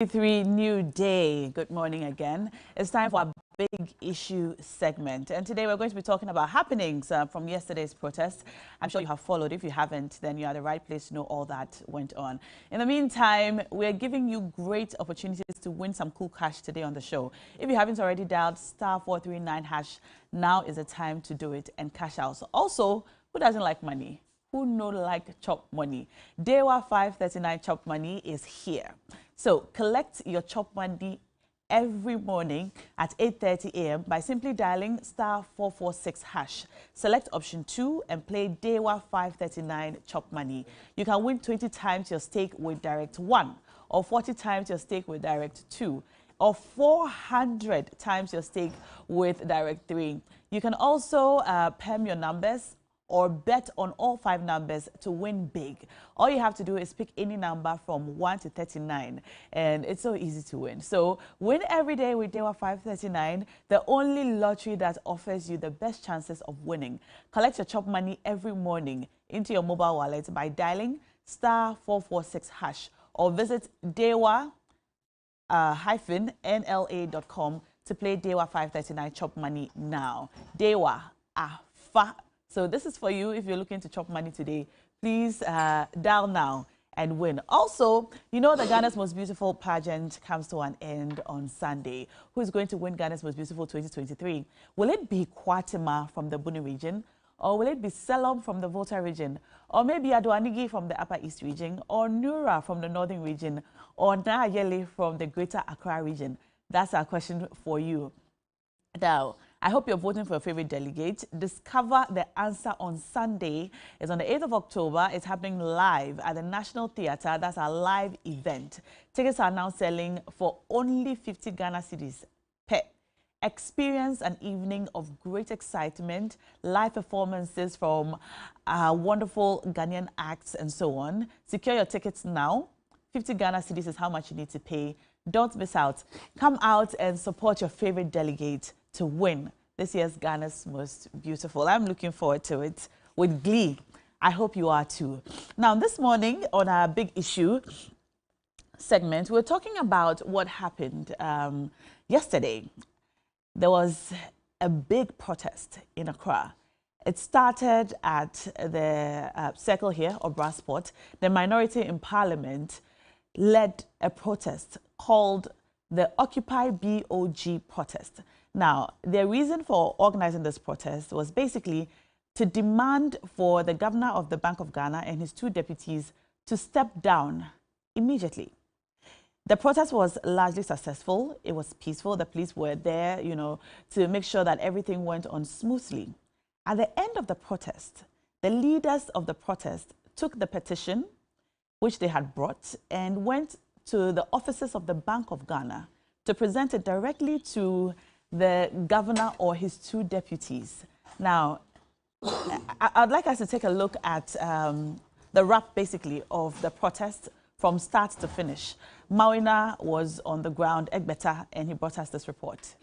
New day. Good morning again. It's time for our big issue segment. And today we're going to be talking about happenings from yesterday's protest. I'm sure you have followed. If you haven't, then you're at the right place to know all that went on. In the meantime, we're giving you great opportunities to win some cool cash today on the show. If you haven't already dialed *439#, now is the time to do it and cash out. So also, who doesn't like money? Who no like chop money? Dewa 539 chop money is here. So collect your chop money every morning at 8:30 a.m. by simply dialing *446#. Select option 2 and play Dewa 539 chop money. You can win 20 times your stake with Direct 1, or 40 times your stake with Direct 2, or 400 times your stake with Direct 3. You can also perm your numbers or bet on all 5 numbers to win big. All you have to do is pick any number from 1 to 39, and it's so easy to win. So win every day with Dewa 539, the only lottery that offers you the best chances of winning. Collect your chop money every morning into your mobile wallet by dialing *446# or visit dewa-nla.com to play Dewa 539 chop money now. Dewa Afa. So this is for you if you're looking to chop money today. Please dial now and win. Also, you know that Ghana's Most Beautiful pageant comes to an end on Sunday. Who is going to win Ghana's Most Beautiful 2023? Will it be Kwatima from the Buni region? Or will it be Selom from the Volta region? Or maybe Aduanigi from the Upper East region? Or Nura from the Northern region? Or Nayeli from the Greater Accra region? That's our question for you. Now, I hope you're voting for your favorite delegate. Discover the answer on Sunday. It's on the 8th of October. It's happening live at the National Theatre. That's our live event. Tickets are now selling for only 50 Ghana cedis per. Experience an evening of great excitement, live performances from wonderful Ghanaian acts and so on. Secure your tickets now. 50 Ghana cedis is how much you need to pay. Don't miss out. Come out and support your favorite delegate to win this year's Ghana's Most Beautiful. I'm looking forward to it with glee. I hope you are too. Now, this morning on our big issue segment, we're talking about what happened yesterday. There was a big protest in Accra. It started at the circle here, or Brassport. The minority in parliament led a protest called the Occupy BOG protest. Now, the reason for organizing this protest was basically to demand for the governor of the Bank of Ghana and his 2 deputies to step down immediately. The protest was largely successful. It was peaceful. The police were there, to make sure that everything went on smoothly. At the end of the protest, the leaders of the protest took the petition, which they had brought, and went to the offices of the Bank of Ghana to present it directly to the governor or his 2 deputies. Now, I'd like us to take a look at the wrap, basically, of the protest from start to finish. Mawina was on the ground, Egbeta, and he brought us this report.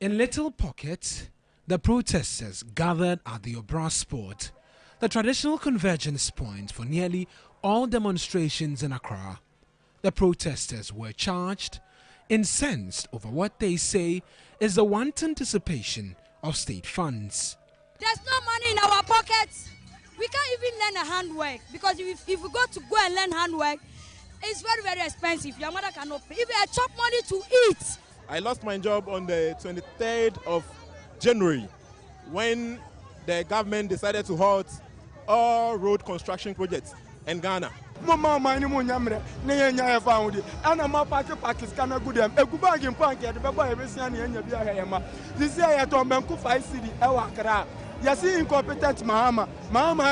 In little pockets, the protesters gathered at the Brassport, the traditional convergence point for nearly all demonstrations in Accra. The protesters were charged, incensed over what they say is the wanton dissipation of state funds. There's no money in our pockets. We can't even learn a handwork because if we go and learn handwork, it's very, very expensive. Your mother cannot pay. If you chop money to eat. I lost my job on the 23rd of January when the government decided to halt all road construction projects in Ghana. Mama mine mo nyamre na yenya found ana ma Pakistan good am egubag in bank e de beba e besia na yenya bia heyema this year ya to banku 5 cedi e wa Accra ya see incompetent mama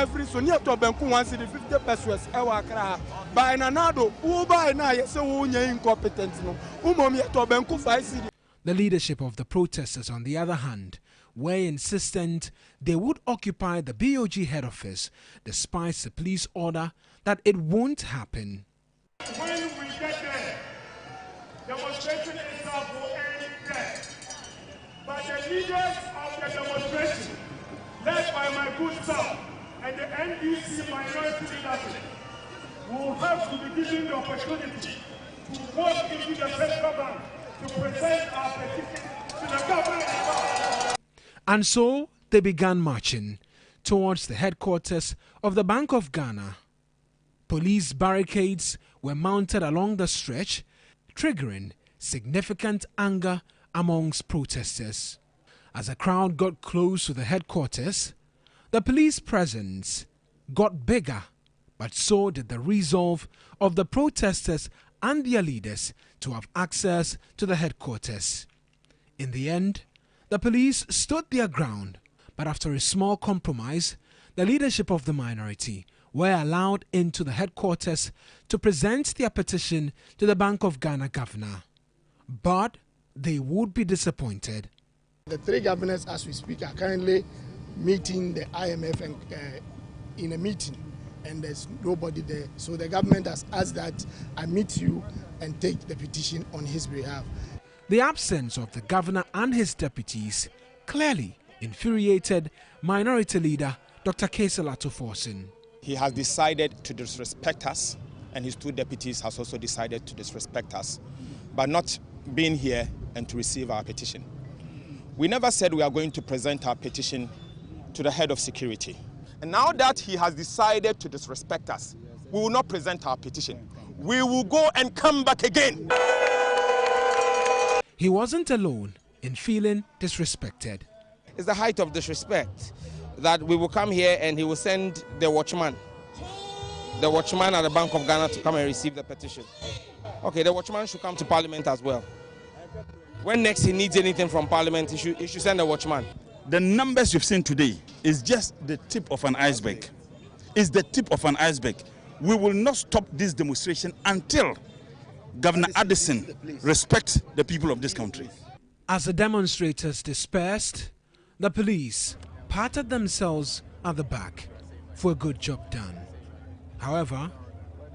every so near to banku 1 cedi 50 pesos e wa Accra by nanado wo buy na ye se wo nya incompetent no umom ya to banku 5 cedi. The leadership of the protesters, on the other hand, were insistent they would occupy the BOG head office despite the police order that it won't happen. When we get there, demonstration itself will end there. But the leaders of the demonstration, led by my good self and the NDC minority leadership, will have to be given the opportunity to walk into the central bank to present our petition to the government. And so they began marching towards the headquarters of the Bank of Ghana. Police barricades were mounted along the stretch, triggering significant anger amongst protesters. As the crowd got close to the headquarters, the police presence got bigger, but so did the resolve of the protesters and their leaders to have access to the headquarters. In the end, the police stood their ground, but after a small compromise, the leadership of the minority were allowed into the headquarters to present their petition to the Bank of Ghana governor. But they would be disappointed. The three governors, as we speak, are currently meeting the IMF and, in a meeting, and there's nobody there. So the government has asked that I meet you and take the petition on his behalf. The absence of the governor and his deputies clearly infuriated Minority Leader Dr. Keselato Forson. He has decided to disrespect us, and his two deputies has also decided to disrespect us by not being here and to receive our petition. We never said we are going to present our petition to the head of security. And now that he has decided to disrespect us, we will not present our petition. We will go and come back again. He wasn't alone in feeling disrespected. It's the height of disrespect that we will come here and he will send the watchman at the Bank of Ghana to come and receive the petition. Okay, the watchman should come to Parliament as well. When next he needs anything from Parliament, he should send a watchman. The numbers you've seen today is just the tip of an iceberg. It's the tip of an iceberg. We will not stop this demonstration until Governor Addison respects the people of this country. As the demonstrators dispersed, the police patted themselves at the back for a good job done. However,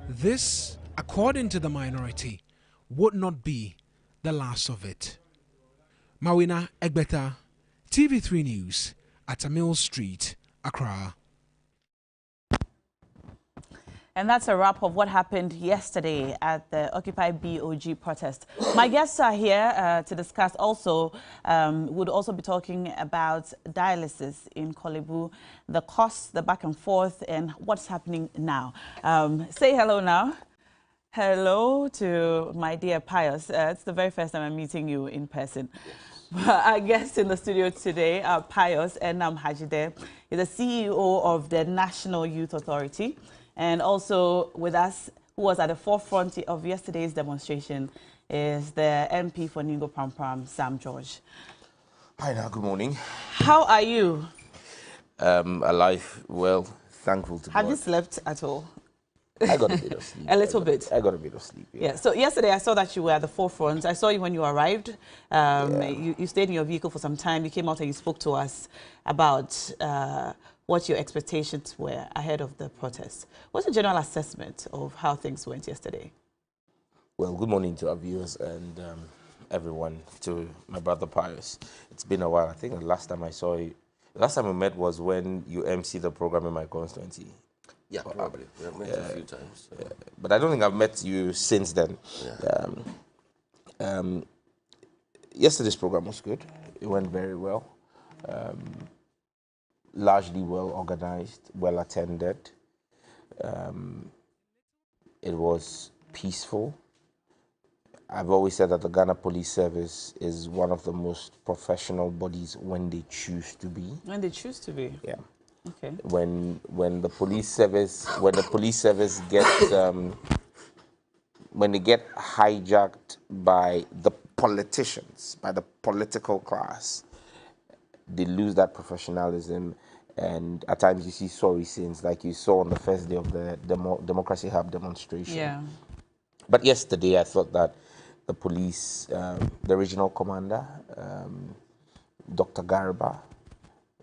this, according to the minority, would not be the last of it. Mawina Egbeta, TV3 News, at Tamil Street, Accra. And that's a wrap of what happened yesterday at the Occupy BOG protest. My guests are here to discuss also, would also be talking about dialysis in Korle Bu, the costs, the back and forth, and what's happening now. Say hello now. Hello to my dear Pius. It's the very first time I'm meeting you in person. Our guests in the studio today are Pius Enam Hajide. He's the CEO of the National Youth Authority. And also with us, who was at the forefront of yesterday's demonstration, is the MP for Ningo Prampram, Sam George. Hi now, good morning. How are you? Alive, well, thankful to God. Have you slept at all? I got a bit of sleep. A little bit? I got a bit of sleep, yeah. So yesterday I saw that you were at the forefront. I saw you when you arrived. You stayed in your vehicle for some time. You came out and you spoke to us about what your expectations were ahead of the protest. What's the general assessment of how things went yesterday? Well, good morning to our viewers and everyone, to my brother Pius. It's been a while. I think the last time I saw you, the last time we met was when you emceed the program in my constituency. Yeah, probably. We've met a few times. So. But I don't think I've met you since then. Yeah. Yesterday's program was good. It went very well. Largely well organized, well attended. It was peaceful. I've always said that the Ghana Police Service is one of the most professional bodies when they choose to be. When they choose to be? Yeah. Okay. When the police service gets when they get hijacked by the politicians, by the political class, they lose that professionalism, and at times you see sorry scenes like you saw on the first day of the Democracy Hub demonstration. Yeah. But yesterday I thought that the police, the regional commander, Dr. Garba,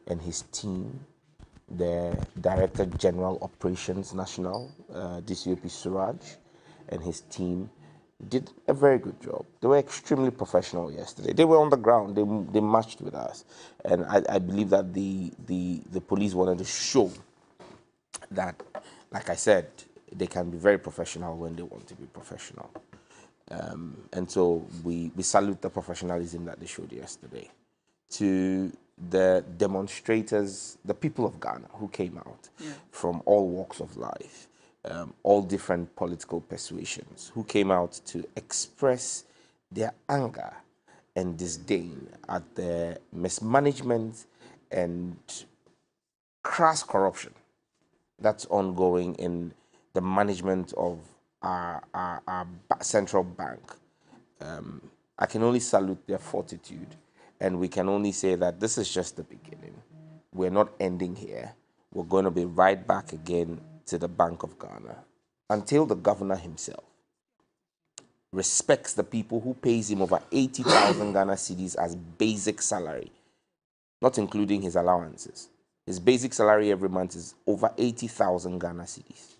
and his team, the Director General Operations National, DCOP Suraj, and his team did a very good job. They were extremely professional yesterday. They were on the ground. They marched with us, and I believe that the police wanted to show that, like I said, they can be very professional when they want to be professional. And so we salute the professionalism that they showed yesterday. To the demonstrators, the people of Ghana who came out from all walks of life, all different political persuasions, who came out to express their anger and disdain at the mismanagement and crass corruption that's ongoing in the management of our central bank. I can only salute their fortitude, and we can only say that this is just the beginning. We're not ending here. We're going to be right back again to the Bank of Ghana until the governor himself respects the people who pays him over 80,000 Ghana cedis as basic salary, not including his allowances. His basic salary every month is over 80,000 Ghana cedis.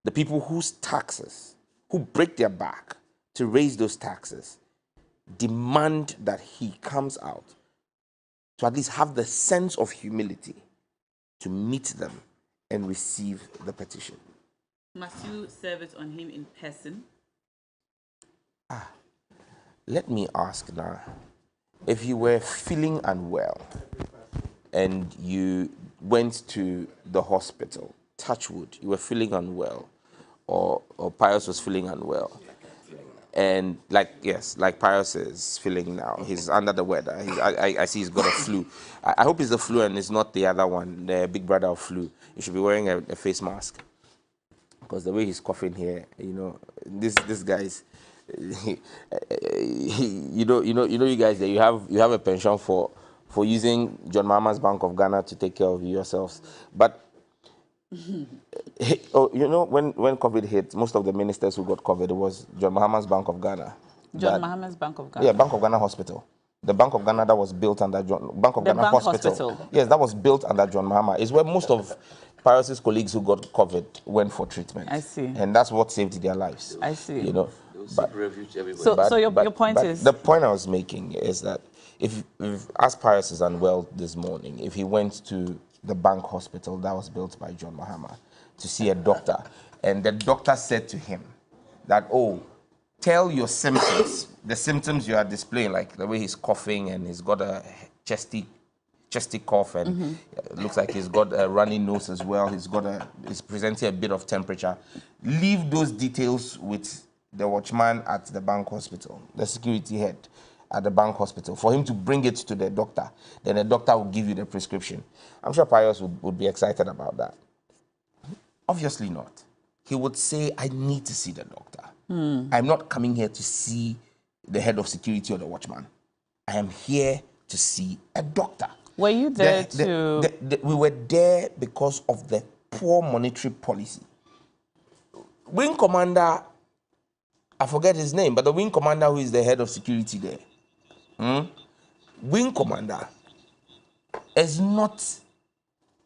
The people whose taxes, who break their back to raise those taxes, demand that he comes out to at least have the sense of humility to meet them and receive the petition. Must you serve it on him in person? Let me ask now, if you were feeling unwell and you went to the hospital, touch wood, you were feeling unwell, or Pius was feeling unwell, and like Pius is feeling now, he's under the weather. I see he's got a flu. I hope it's the flu and it's not the other one, the big brother of flu. You should be wearing a face mask, because the way he's coughing here, you know, this guy's, you guys, that you have a pension for using John Mahama's Bank of Ghana to take care of yourselves, but. When COVID hit, most of the ministers who got COVID was John Mahama's Bank of Ghana. John Mahama's Bank of Ghana? Yeah, Bank of Ghana Hospital. The Bank of Ghana that was built under Bank of Ghana Hospital. Yes, that was built under John Mahama. It's where most of Pius's colleagues who got COVID went for treatment. I see. And that's what saved their lives. I see. You know. So your point is? The point I was making is that if as Pius is unwell this morning, if he went to the bank hospital that was built by John Mahama to see a doctor, and the doctor said to him that, oh, tell your symptoms, the symptoms you are displaying, like the way he's coughing and he's got a chesty cough, and it looks like he's got a runny nose as well, he's presenting a bit of temperature. Leave those details with the watchman at the bank hospital, the security head at the bank hospital, for him to bring it to the doctor. Then the doctor will give you the prescription. I'm sure Pius would be excited about that. Obviously not. He would say, I need to see the doctor. I'm not coming here to see the head of security or the watchman. I am here to see a doctor. Were you there we were there because of the poor monetary policy. Wing commander, I forget his name, but the wing commander who is the head of security there, wing commander is not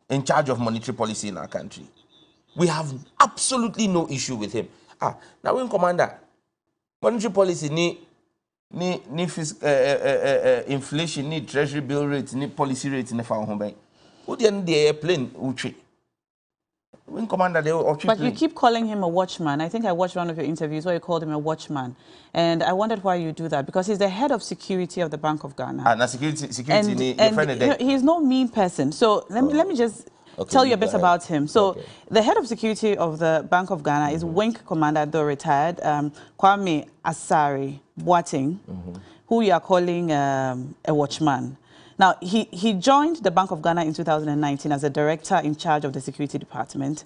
in charge of monetary policy in our country. We have absolutely no issue with him. Now wing commander, monetary policy ni inflation, ni treasury bill rate, ni policy rate, ni fa home. Who the airplane uchi? Wing commander, but you keep calling him a watchman. I think I watched one of your interviews where you called him a watchman, and I wondered why you do that, because he's the head of security of the Bank of Ghana. And he's no mean person. So let me just tell you a bit about him. So the head of security of the Bank of Ghana is Wing Commander, though retired, Kwame Asare Boateng, who you are calling a watchman. Now, he joined the Bank of Ghana in 2019 as a director in charge of the security department.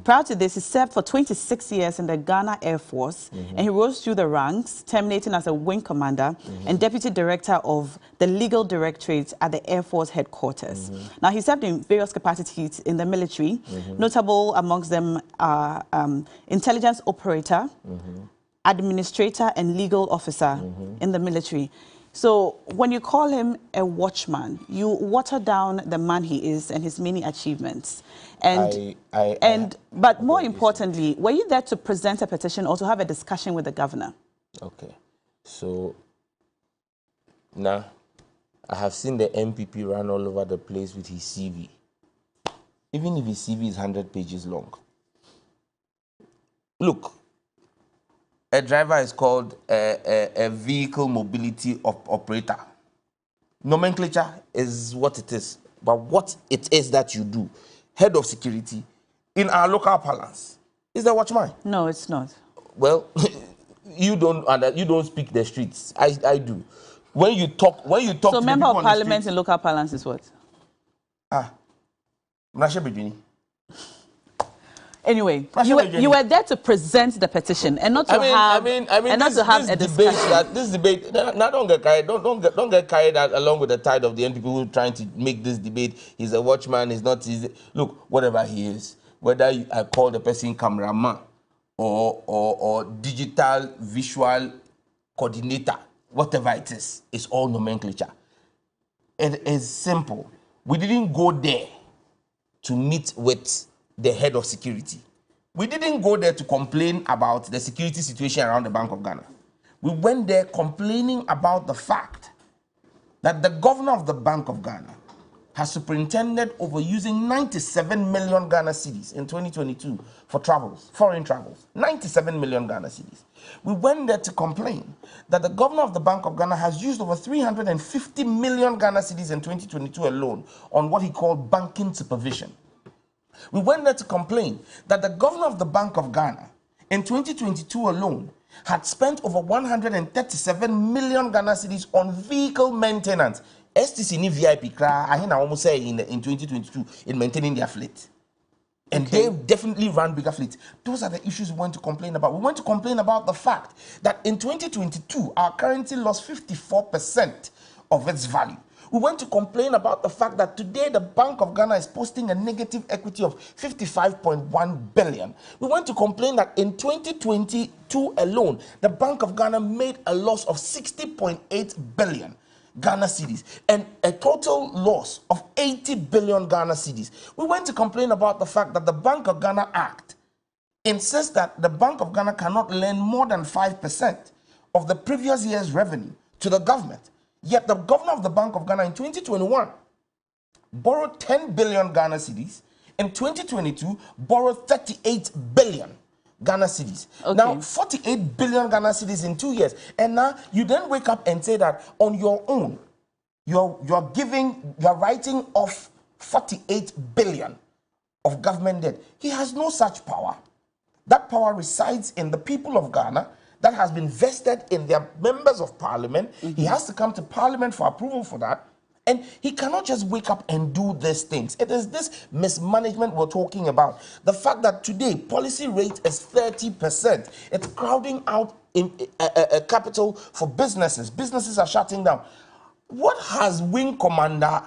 Prior to this, he served for 26 years in the Ghana Air Force, and he rose through the ranks, terminating as a wing commander and deputy director of the legal directorate at the Air Force headquarters. Now, he served in various capacities in the military. Notable amongst them are intelligence operator, administrator, and legal officer in the military. So when you call him a watchman, you water down the man he is and his many achievements. But more importantly, were you there to present a petition or to have a discussion with the governor? Okay. So now I have seen the MPP run all over the place with his CV. Even if his CV is 100 pages long, look, a driver is called a vehicle mobility operator. Nomenclature is what it is, but what it is that you do, head of security, in our local parlance, is the watchman. No, it's not. Well, you don't speak the streets. I do. When you talk so to member the of parliament in local parlance is what? Anyway, you were there to present the petition and not to have a discussion. This debate. Now don't get carried. Don't get carried along with the tide of the NPP who trying to make this debate. He's a watchman. He's not. Look, whatever he is, whether I call the person cameraman or digital visual coordinator, whatever it is, it's all nomenclature. It is simple. We didn't go there to meet with the head of security. We didn't go there to complain about the security situation around the Bank of Ghana. We went there complaining about the fact that the governor of the Bank of Ghana has superintended over using 97 million Ghana cedis in 2022 for travels, foreign travels. 97 million Ghana cedis. We went there to complain that the governor of the Bank of Ghana has used over 350 million Ghana cedis in 2022 alone on what he called banking supervision. We went there to complain that the governor of the Bank of Ghana in 2022 alone had spent over 137 million Ghana cedis on vehicle maintenance. STC ni VIP I hear almost say in 2022 in maintaining their fleet. And they definitely ran bigger fleets. Those are the issues we want to complain about. We want to complain about the fact that in 2022, our currency lost 54% of its value. We want to complain about the fact that today the Bank of Ghana is posting a negative equity of 55.1 billion. We want to complain that in 2022 alone, the Bank of Ghana made a loss of 60.8 billion Ghana cedis and a total loss of 80 billion Ghana cedis. We want to complain about the fact that the Bank of Ghana Act insists that the Bank of Ghana cannot lend more than 5% of the previous year's revenue to the government. Yet the governor of the Bank of Ghana in 2021 borrowed 10 billion Ghana cedis. In 2022, borrowed 38 billion Ghana cedis. Okay. Now, 48 billion Ghana cedis in 2 years. And now you then wake up and say that on your own, you're writing off 48 billion of government debt. He has no such power. That power resides in the people of Ghana that has been vested in their members of parliament. He has to come to parliament for approval for that. And he cannot just wake up and do these things. It is this mismanagement we're talking about. The fact that today policy rate is 30%. It's crowding out in capital for businesses. Businesses are shutting down. What has Wing Commander,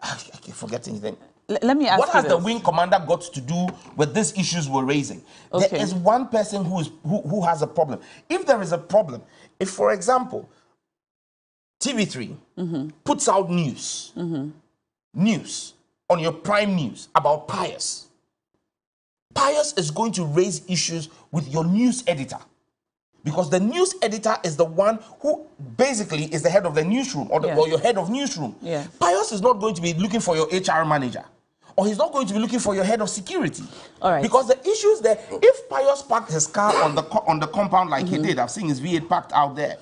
I keep forgetting his name. Let me ask what has the Wing Commander got to do with these issues we're raising? Okay. There is one person who has a problem. If there is a problem, if, for example, TV3 puts out news on your prime news about Pius, Pius is going to raise issues with your news editor. Because the news editor is the one who basically is the head of the newsroom or your head of newsroom. Yeah. Pius is not going to be looking for your HR manager. Or he's not going to be looking for your head of security. All right. Because the issues there, if Pius parked his car on the compound like he did, I've seen his V8 parked out there,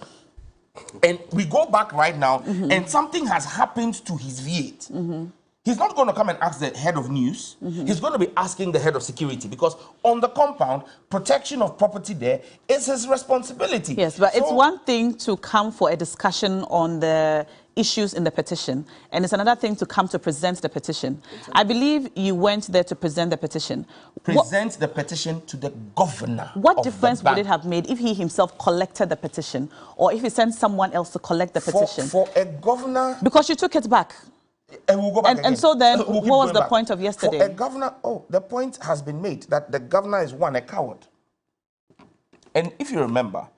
and we go back right now, and something has happened to his V8, he's not going to come and ask the head of news. He's going to be asking the head of security, because on the compound, protection of property there is his responsibility. Yes, but it's one thing to come for a discussion on the issues in the petition, and it's another thing to come to present the petition. Exactly. I believe you went there to present the petition. Present the petition to the governor. What difference would it have made if he himself collected the petition, or if he sent someone else to collect the petition? For a governor... Because you took it back. And we'll go back and so then, what was the point of yesterday? For a governor, the point has been made that the governor is, one, a coward. And if you remember,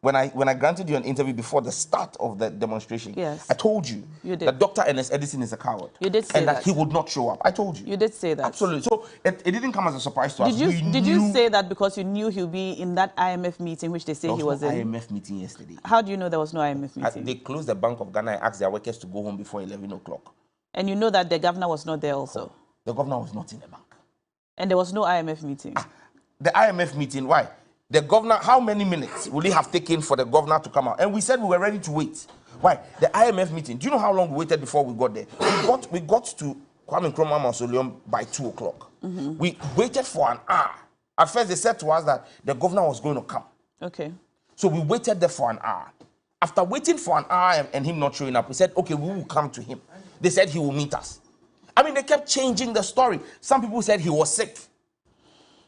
when I granted you an interview before the start of the demonstration, I told you that Dr. Ernest Edison is a coward. You did say that. And that he would not show up. I told you. You did say that. Absolutely. So it didn't come as a surprise to us. Did you say that because you knew he'll be in that IMF meeting, which they say he was in? There was no IMF meeting yesterday. How do you know there was no IMF meeting? They closed the Bank of Ghana and asked their workers to go home before 11 o'clock. And you know that the governor was not there also? The governor was not in the bank. And there was no IMF meeting? the IMF meeting, why? The governor, how many minutes would it have taken for the governor to come out? And we said we were ready to wait. Why? The IMF meeting. Do you know how long we waited before we got there? We got to Kwame Nkrumah Mausoleum by 2 o'clock. We waited for an hour. At first, they said to us that the governor was going to come. Okay. So we waited there for an hour. After waiting for an hour and him not showing up, we said, okay, we will come to him. They said he will meet us. I mean, they kept changing the story. Some people said he was sick.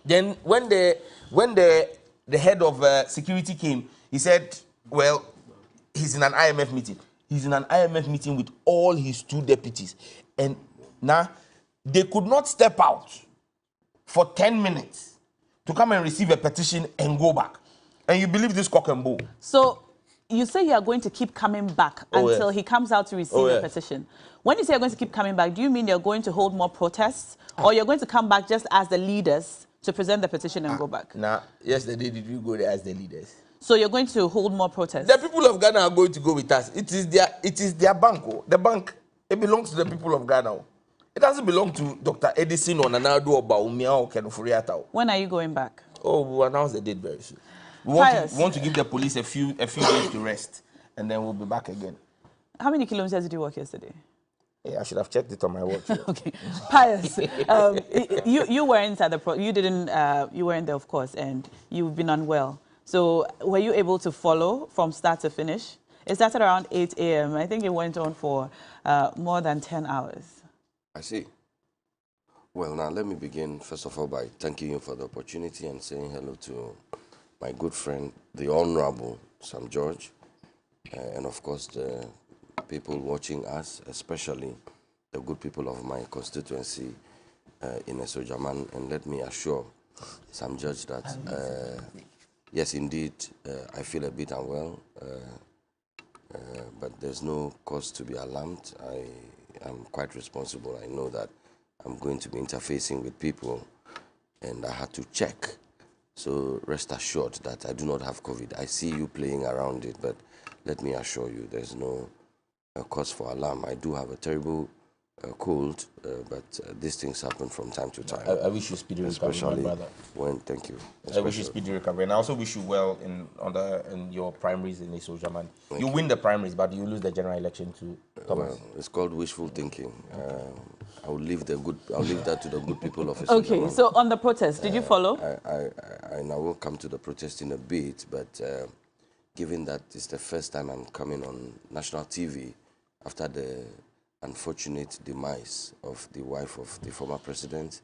Then when the head of security came, he said, well, he's in an IMF meeting. He's in an IMF meeting with all his 2 deputies. And now they could not step out for 10 minutes to come and receive a petition and go back. And you believe this cock and bull? So you say you are going to keep coming back until he comes out to receive the petition. When you say you're going to keep coming back, do you mean you're going to hold more protests? Or you're going to come back just as the leaders to present the petition and go back? Now, yesterday, did we go there as the leaders? So you're going to hold more protests? The people of Ghana are going to go with us. It is their bank. The bank, it belongs to the people of Ghana. It doesn't belong to Dr. Edison or Nanado or Baumia or Kenofuriata. When are you going back? Oh, we'll announce the date very soon. We want to give the police a few days to rest, and then we'll be back again. How many kilometers did you walk yesterday? Yeah, I should have checked it on my watch. Okay, Pius, you weren't at the you weren't there, of course, and you've been unwell. So were you able to follow from start to finish? It started around 8 a.m. I think it went on for more than 10 hours. I see. Well, now let me begin, first of all, by thanking you for the opportunity and saying hello to my good friend, the Honorable Sam George, and of course the people watching us, especially the good people of my constituency in Esojaman. And let me assure Sam George that, yes, indeed, I feel a bit unwell, but there's no cause to be alarmed. I am quite responsible. I know that I'm going to be interfacing with people, and I had to check. So rest assured that I do not have COVID. I see you playing around it, but let me assure you there's no cause for alarm. I do have a terrible cold, but these things happen from time to time. I wish you speedy recovery, my brother. Thank you. I wish you speedy recovery, and I also wish you well in your primaries in Esojaman. You win the primaries, but you lose the general election to Thomas. Well, it's called wishful thinking. I'll leave that to the good people of Esojaman. Okay, so on the protest, did you follow? I now will come to the protest in a bit, but given that it's the first time I'm coming on national TV after the unfortunate demise of the wife of the former president,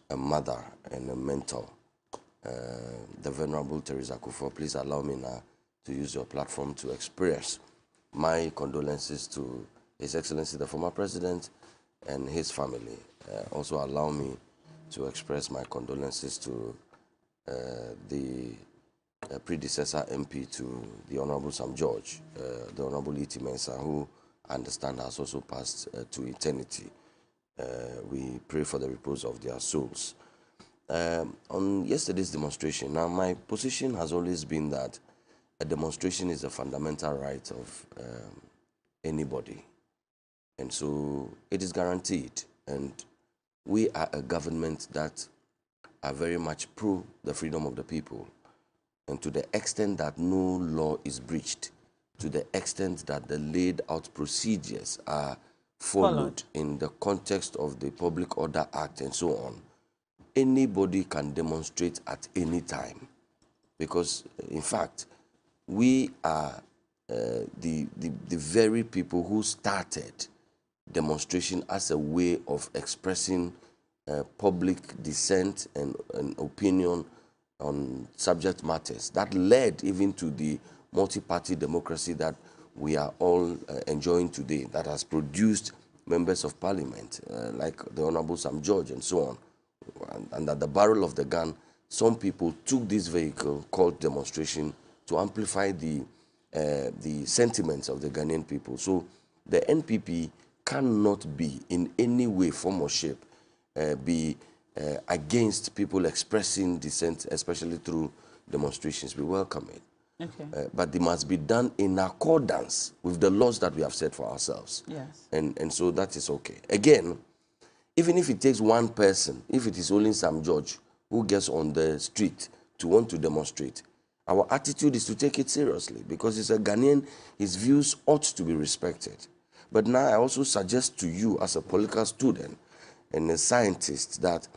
a mother and a mentor, the Venerable Teresa Kufuor, please allow me now to use your platform to express my condolences to His Excellency the former president and his family. Also allow me to express my condolences to the predecessor MP to the Honorable Sam George, the Honorable Iti Mensah, who I understand has also passed to eternity. We pray for the repose of their souls. On yesterday's demonstration, now my position has always been that a demonstration is a fundamental right of anybody. And so it is guaranteed. And we are a government that are very much pro the freedom of the people. And to the extent that no law is breached, to the extent that the laid out procedures are followed in the context of the Public Order Act and so on, anybody can demonstrate at any time. Because, in fact, we are the very people who started demonstration as a way of expressing public dissent and opinion on subject matters that led even to the multi-party democracy that we are all enjoying today, that has produced members of parliament like the Honorable Sam George and so on. And at the barrel of the gun, some people took this vehicle called demonstration to amplify the sentiments of the Ghanaian people. So the NPP cannot be in any way, form or shape, be against people expressing dissent, especially through demonstrations. We welcome it. Okay. But they must be done in accordance with the laws that we have set for ourselves. Yes. And so that is okay. Again, even if it takes one person, if it is only Sam George who gets on the street to want to demonstrate, our attitude is to take it seriously because he's a Ghanaian, his views ought to be respected. But now I also suggest to you as a political student and a scientist that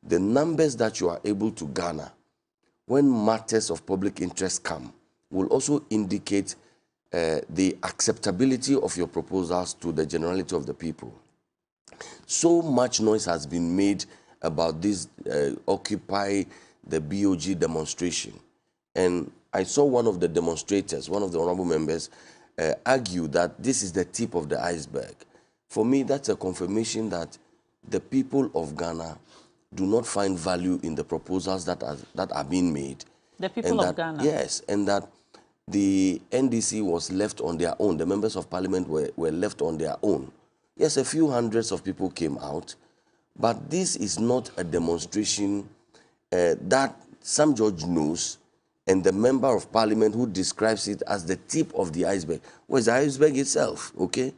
the numbers that you are able to garner when matters of public interest come will also indicate the acceptability of your proposals to the generality of the people. So much noise has been made about this Occupy the BOG demonstration. And I saw one of the demonstrators, one of the honorable members, argue that this is the tip of the iceberg. For me, that's a confirmation that the people of Ghana do not find value in the proposals that are being made. The people of Ghana? Yes, and that the NDC was left on their own. The members of parliament were left on their own. Yes, a few hundreds of people came out, but this is not a demonstration that Sam George knows, and the member of parliament who describes it as the tip of the iceberg. Well, it's the iceberg itself, okay?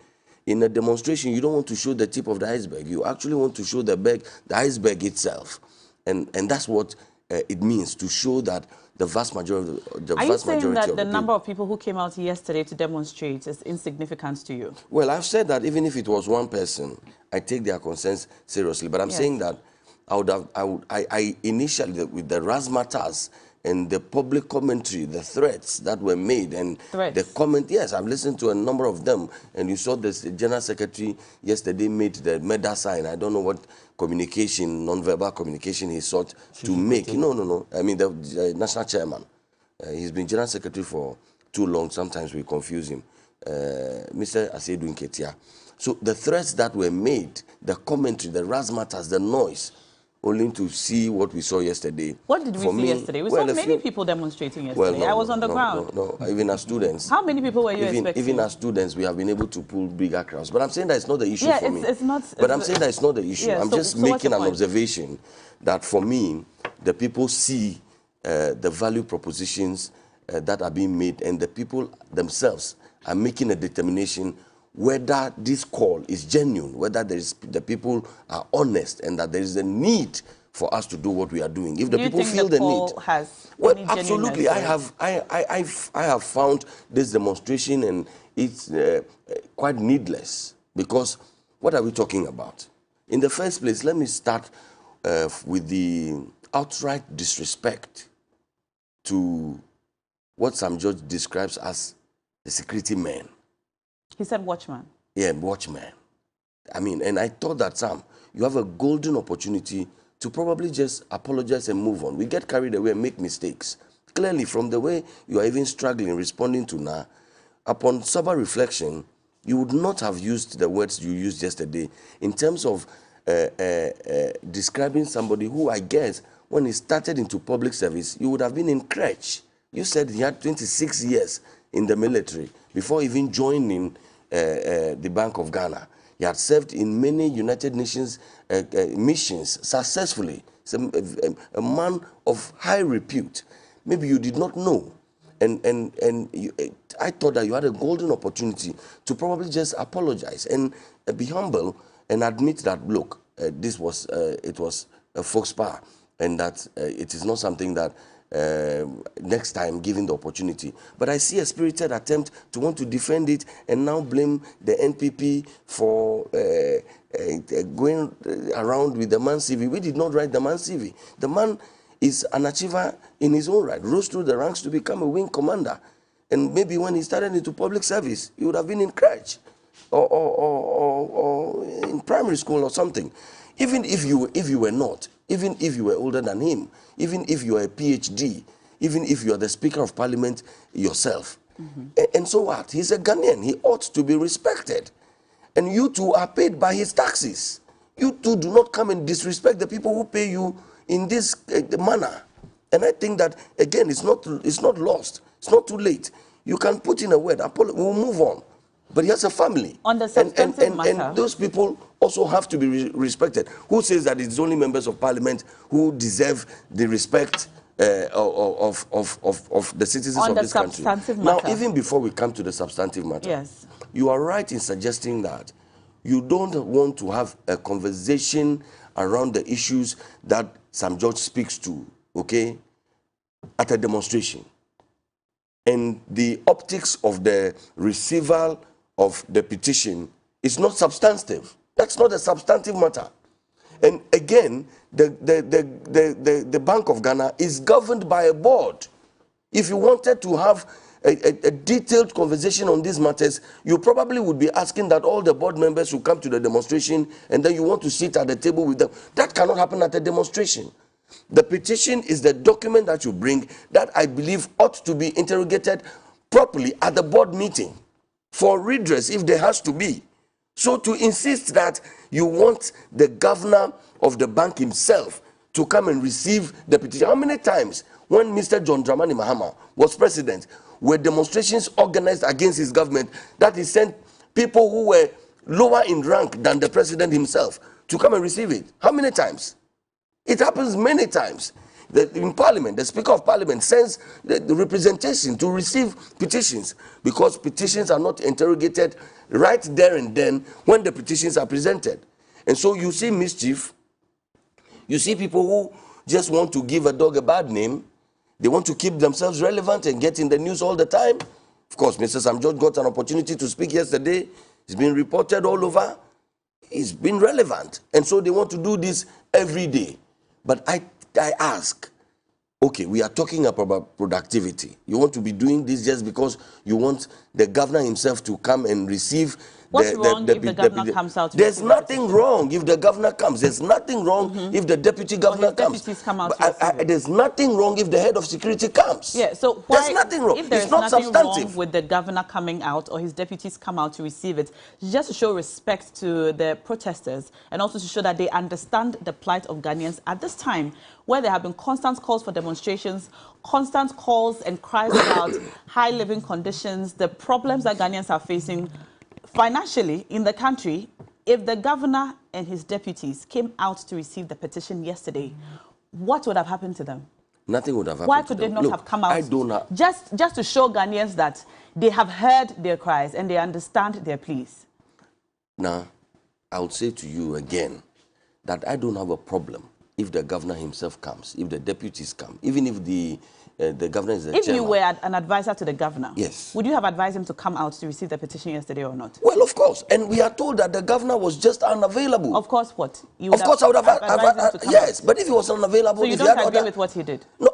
In a demonstration, you don't want to show the tip of the iceberg. You actually want to show the iceberg itself. And that's what it means, to show that the vast majority Are you saying that the number of people who came out yesterday to demonstrate is insignificant to you? Well, I've said that even if it was one person, I take their concerns seriously. But I'm saying that I initially, with the razzmatazz and the public commentary, the threats that were made, and the comment, yes, I've listened to a number of them, and you saw this General Secretary yesterday made the MEDA sign. I don't know what communication, non-verbal communication he sought to make. No. I mean, the National Chairman. He's been General Secretary for too long. Sometimes we confuse him. Mr. Asedu Nketia. So the threats that were made, the commentary, the razzmatazz, the noise, only to see what we saw yesterday. What did we see yesterday? We saw many people demonstrating yesterday. Well, I was on the ground. No, even as students. How many people were you expecting? Even as students, we have been able to pull bigger crowds. But I'm saying that it's not the issue for me. It's not. But I'm saying that it's not the issue. I'm just making an observation that for me, the people see the value propositions that are being made, and the people themselves are making a determination whether this call is genuine, whether the people are honest, and that there is a need for us to do what we are doing. If the people feel the need, well, absolutely. I have found this demonstration, and it's quite needless, because what are we talking about? In the first place, let me start with the outright disrespect to what Sam George describes as the security man. He said watchman. Yeah, watchman. I mean, and I thought that, Sam, you have a golden opportunity to probably just apologize and move on. We get carried away and make mistakes. Clearly, from the way you are even struggling responding to now, upon sober reflection, you would not have used the words you used yesterday in terms of describing somebody who, I guess, when he started into public service, you would have been in crèche. You said he had 26 years in the military before even joining the Bank of Ghana. He had served in many United Nations missions successfully. He's a man of high repute. Maybe you did not know. I thought that you had a golden opportunity to probably just apologize and be humble and admit that, look, it was a faux pas, and that it is not something that next time given the opportunity. But I see a spirited attempt to want to defend it and now blame the NPP for going around with the man CV. We did not write the man CV. The man is an achiever in his own right, rose through the ranks to become a wing commander. And maybe when he started into public service, he would have been in crèche or in primary school or something. Even if you were not, even if you were older than him, even if you are a PhD, even if you are the Speaker of Parliament yourself. And so what? He's a Ghanaian. He ought to be respected. And you two are paid by his taxes. You two do not come and disrespect the people who pay you in this manner. And I think that, again, it's not lost. It's not too late. You can put in a word. We'll move on. But he has a family. On the substantive matter. And those people also have to be respected. Who says that it's only members of parliament who deserve the respect of the citizens of this country? Now, even before we come to the substantive matter, yes, you are right in suggesting that you don't want to have a conversation around the issues that Sam George speaks to, okay, at a demonstration. And the optics of the receival of the petition is not substantive. That's not a substantive matter. And again, the Bank of Ghana is governed by a board. If you wanted to have a detailed conversation on these matters, you probably would be asking that all the board members should come to the demonstration and then you want to sit at the table with them. That cannot happen at a demonstration. The petition is the document that you bring that I believe ought to be interrogated properly at the board meeting for redress if there has to be. So to insist that you want the governor of the bank himself to come and receive the petition. How many times when Mr. John Dramani Mahama was president were demonstrations organized against his government that he sent people who were lower in rank than the president himself to come and receive it? How many times? It happens many times. In Parliament, the Speaker of Parliament sends the representation to receive petitions because petitions are not interrogated right there and then when the petitions are presented. And so you see mischief. You see people who just want to give a dog a bad name. They want to keep themselves relevant and get in the news all the time. Of course, Mr. Sam George got an opportunity to speak yesterday. It's been reported all over. It's been relevant. And so they want to do this every day. But I ask, okay, we are talking about productivity. You want to be doing this just because you want the governor himself to come and receive. What's wrong if the governor comes out? There's nothing wrong if the governor comes. There's nothing wrong if the deputy governor comes. Come out there's nothing wrong if the head of security comes. Yeah, so why, there's nothing wrong. If there's it's not nothing substantive. wrong with the governor coming out or his deputies come out to receive it, just to show respect to the protesters and also to show that they understand the plight of Ghanaians at this time, where there have been constant calls for demonstrations, constant calls and cries about high living conditions, the problems that Ghanaians are facing financially in the country. If the governor and his deputies came out to receive the petition yesterday, what would have happened to them? Nothing would have happened. Why could they not have come out? I don't know. Just to show Ghanaians that they have heard their cries and they understand their pleas. Now, I would say to you again that I don't have a problem if the governor himself comes, if the deputies come, even if the governor is the If chairman. you were an advisor to the governor, yes, would you have advised him to come out to receive the petition yesterday or not? Well, of course. And we are told that the governor was just unavailable. Of course, what? Of course, I would have advised him to come yes, out. But if he was unavailable... So you don't agree with what he did? No,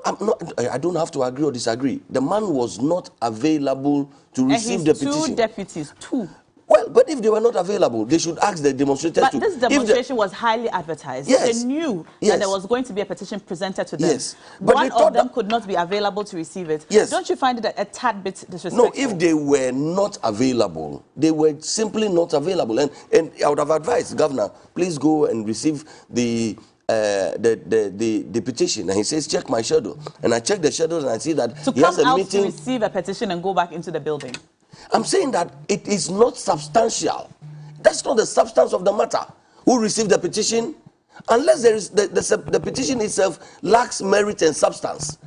I don't have to agree or disagree. The man was not available to receive the petition. Two deputies, two. Well, but if they were not available, they should ask the demonstrators to... But this demonstration was highly advertised. Yes. They knew that there was going to be a petition presented to them. Yes. But one of them could not be available to receive it. Yes. Don't you find it a tad bit disrespectful? No, if they were not available, they were simply not available. And I would have advised, Governor, please go and receive the petition. And he says, check my schedule. And I check the schedule and I see that he has a meeting. To receive a petition and go back into the building. I'm saying that it is not substantial. That's not the substance of the matter. Who received the petition? Unless there is the petition itself lacks merit and substance.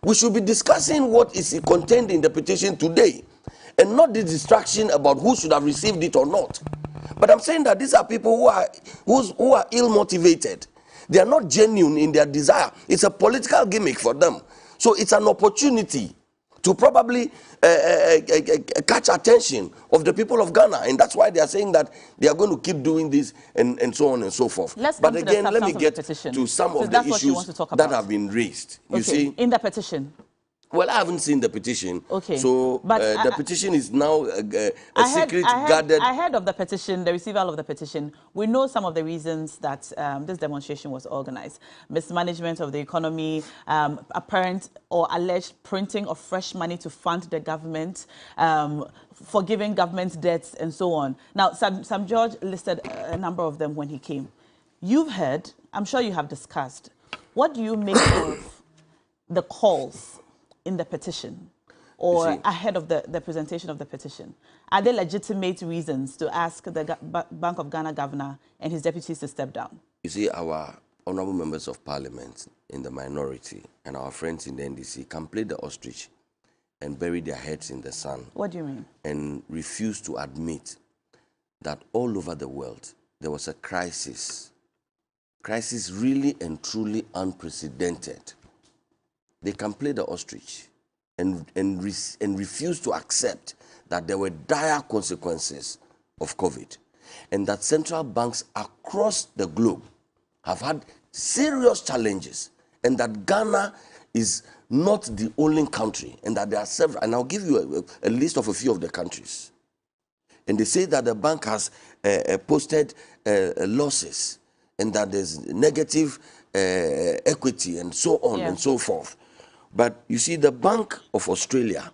We should be discussing what is contained in the petition today and not the distraction about who should have received it or not. But I'm saying that these are people who are ill-motivated. They are not genuine in their desire. It's a political gimmick for them. So it's an opportunity to probably catch attention of the people of Ghana. And that's why they are saying that they are going to keep doing this and so on and so forth. But again, let me get to some of the issues that have been raised. You see? In the petition. Well, I haven't seen the petition. Okay. So the petition is now a secret guarded. I heard of the petition, the receival of the petition. We know some of the reasons that this demonstration was organized. Mismanagement of the economy, apparent or alleged printing of fresh money to fund the government, forgiving government debts, and so on. Now, Sam George listed a number of them when he came. You've heard, I'm sure you have discussed, what do you make of the calls in the petition or ahead of the presentation of the petition? Are there legitimate reasons to ask the Bank of Ghana governor and his deputies to step down? You see, our honorable members of parliament in the minority and our friends in the NDC can play the ostrich and bury their heads in the sand. What do you mean? And refuse to admit that all over the world there was a crisis crisis really and truly unprecedented, they can play the ostrich and refuse to accept that there were dire consequences of COVID, and that central banks across the globe have had serious challenges, and that Ghana is not the only country, and that there are several, and I'll give you a list of a few of the countries. And they say that the bank has posted losses, and that there's negative equity, and so on and so forth. But you see, the Bank of Australia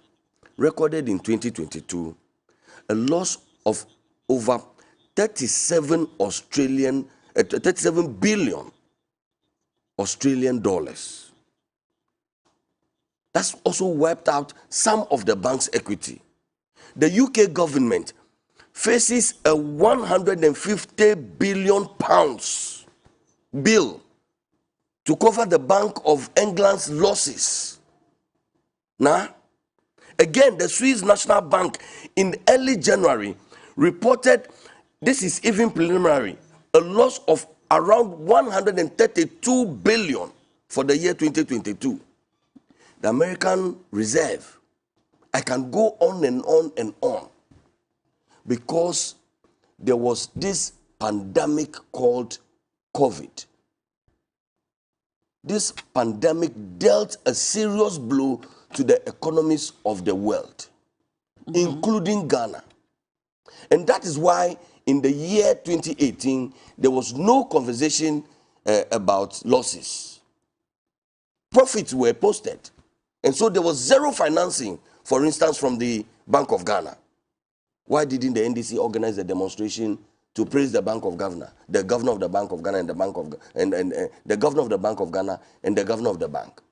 recorded in 2022 a loss of over 37 billion Australian dollars. That's also wiped out some of the bank's equity. The UK government faces a 150 billion pounds bill to cover the Bank of England's losses. Now, again, the Swiss National Bank in early January reported, this is even preliminary, a loss of around 132 billion for the year 2022. The American Reserve, I can go on and on and on, because there was this pandemic called COVID. This pandemic dealt a serious blow to the economies of the world, including Ghana. And that is why in the year 2018, there was no conversation about losses. Profits were posted. And so there was zero financing, for instance, from the Bank of Ghana. Why didn't the NDC organize a demonstration to praise the Bank of Ghana, the governor of the Bank of Ghana, and the Bank of the governor of the Bank of Ghana and the governor of the bank?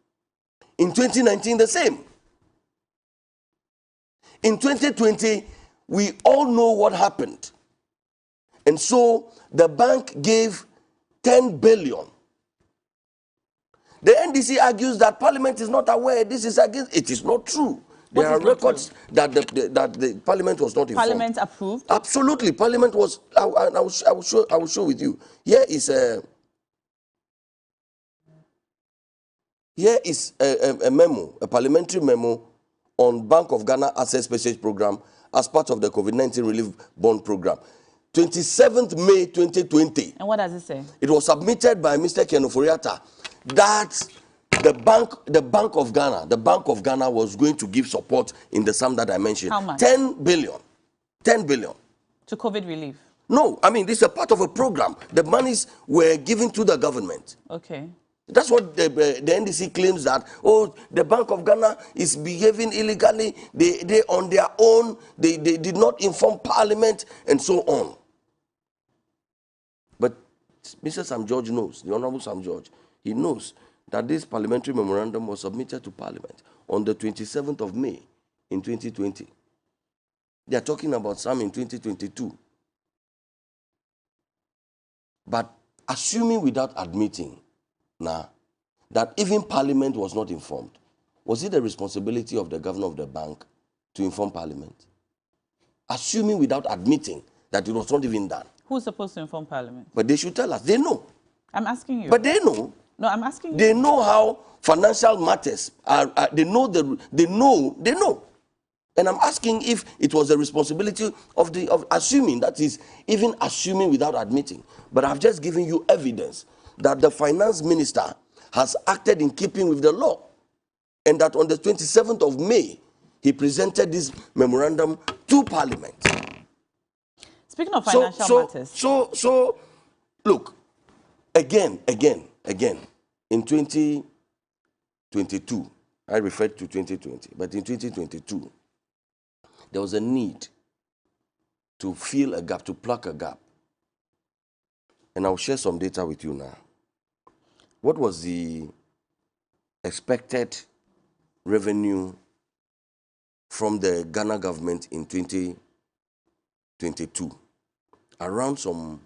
In 2019, the same. In 2020, we all know what happened. And so the bank gave 10 billion. The NDC argues that Parliament is not aware. This is against. It is not true. There are records that the Parliament was not informed. Parliament approved? Absolutely. Parliament was. I will show with you. Here is a memo, a parliamentary memo on Bank of Ghana Access Passage Program as part of the COVID-19 Relief Bond Program. 27th May 2020. And what does it say? It was submitted by Mr. Ken Ofori-Atta that the Bank of Ghana was going to give support in the sum that I mentioned. How much? 10 billion. 10 billion. To COVID relief? No, I mean, this is a part of a program. The monies were given to the government. Okay. That's what the NDC claims, that, oh, the Bank of Ghana is behaving illegally. They on their own, they did not inform Parliament, and so on. But Mr. Sam George knows, the Honorable Sam George, he knows that this parliamentary memorandum was submitted to Parliament on the 27th of May in 2020. They are talking about some in 2022. But assuming without admitting now that even Parliament was not informed, was it the responsibility of the governor of the bank to inform Parliament? Assuming without admitting that it was not even done. Who's supposed to inform Parliament? But they should tell us. They know. I'm asking you. But they know. No, I'm asking you. They know how financial matters are. They know. And I'm asking if it was the responsibility of assuming, that is, even assuming without admitting. But I've just given you evidence that the finance minister has acted in keeping with the law, and that on the 27th of May, he presented this memorandum to Parliament. Speaking of financial matters. So, look, again, in 2022, I referred to 2020, but in 2022, there was a need to fill a gap, to plug a gap. And I'll share some data with you now. What was the expected revenue from the Ghana government in 2022? Around some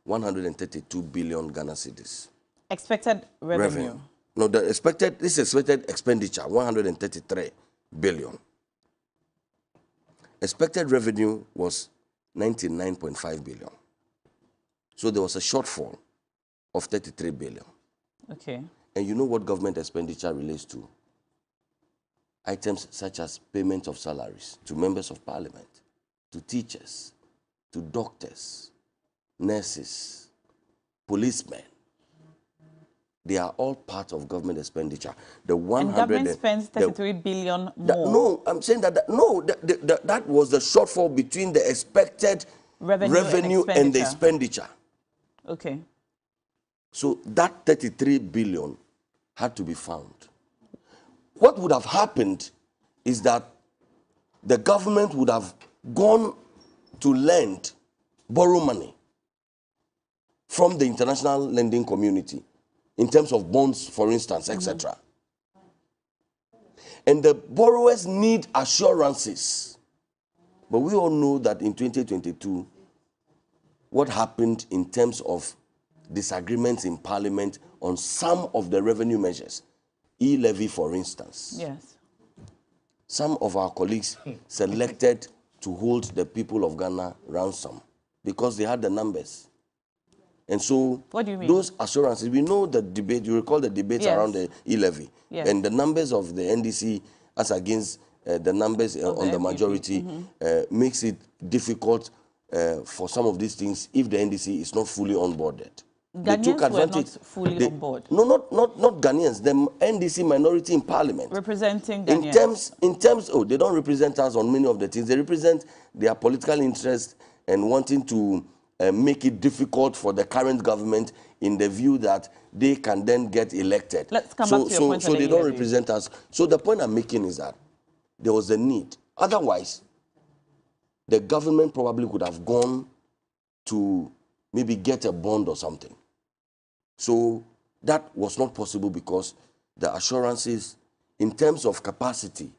132 billion Ghana cedis. Expected revenue. No, this expected expenditure, 133 billion. Expected revenue was 99.5 billion. So there was a shortfall of 33 billion. Okay. And you know what government expenditure relates to? Items such as payment of salaries to members of parliament, to teachers, to doctors, nurses, policemen. They are all part of government expenditure. The 100 and government spends 33 billion more. No, I'm saying that that was the shortfall between the expected revenue and the expenditure. Okay. So that 33 billion had to be found. What would have happened is that the government would have gone to borrow money from the international lending community in terms of bonds, for instance, etc. And the borrowers need assurances. But we all know that in 2022, what happened in terms of disagreements in Parliament on some of the revenue measures, e-levy, for instance. Yes. Some of our colleagues selected to hold the people of Ghana ransom because they had the numbers. And so what do you mean? Those assurances, we know the debate, you recall the debates around the e-levy. Yes. And the numbers of the NDC as against the numbers on the majority makes it difficult for some of these things if the NDC is not fully onboarded. Ghanaians were not fully on board. No, not Ghanaians. The NDC minority in Parliament. Representing Ghanaians. In terms, they don't represent us on many of the things. They represent their political interest and wanting to make it difficult for the current government in the view that they can then get elected. Let's come back to your point. So they don't represent us. So the point I'm making is that there was a need. Otherwise, the government probably could have gone to maybe get a bond or something. So that was not possible because the assurances in terms of capacity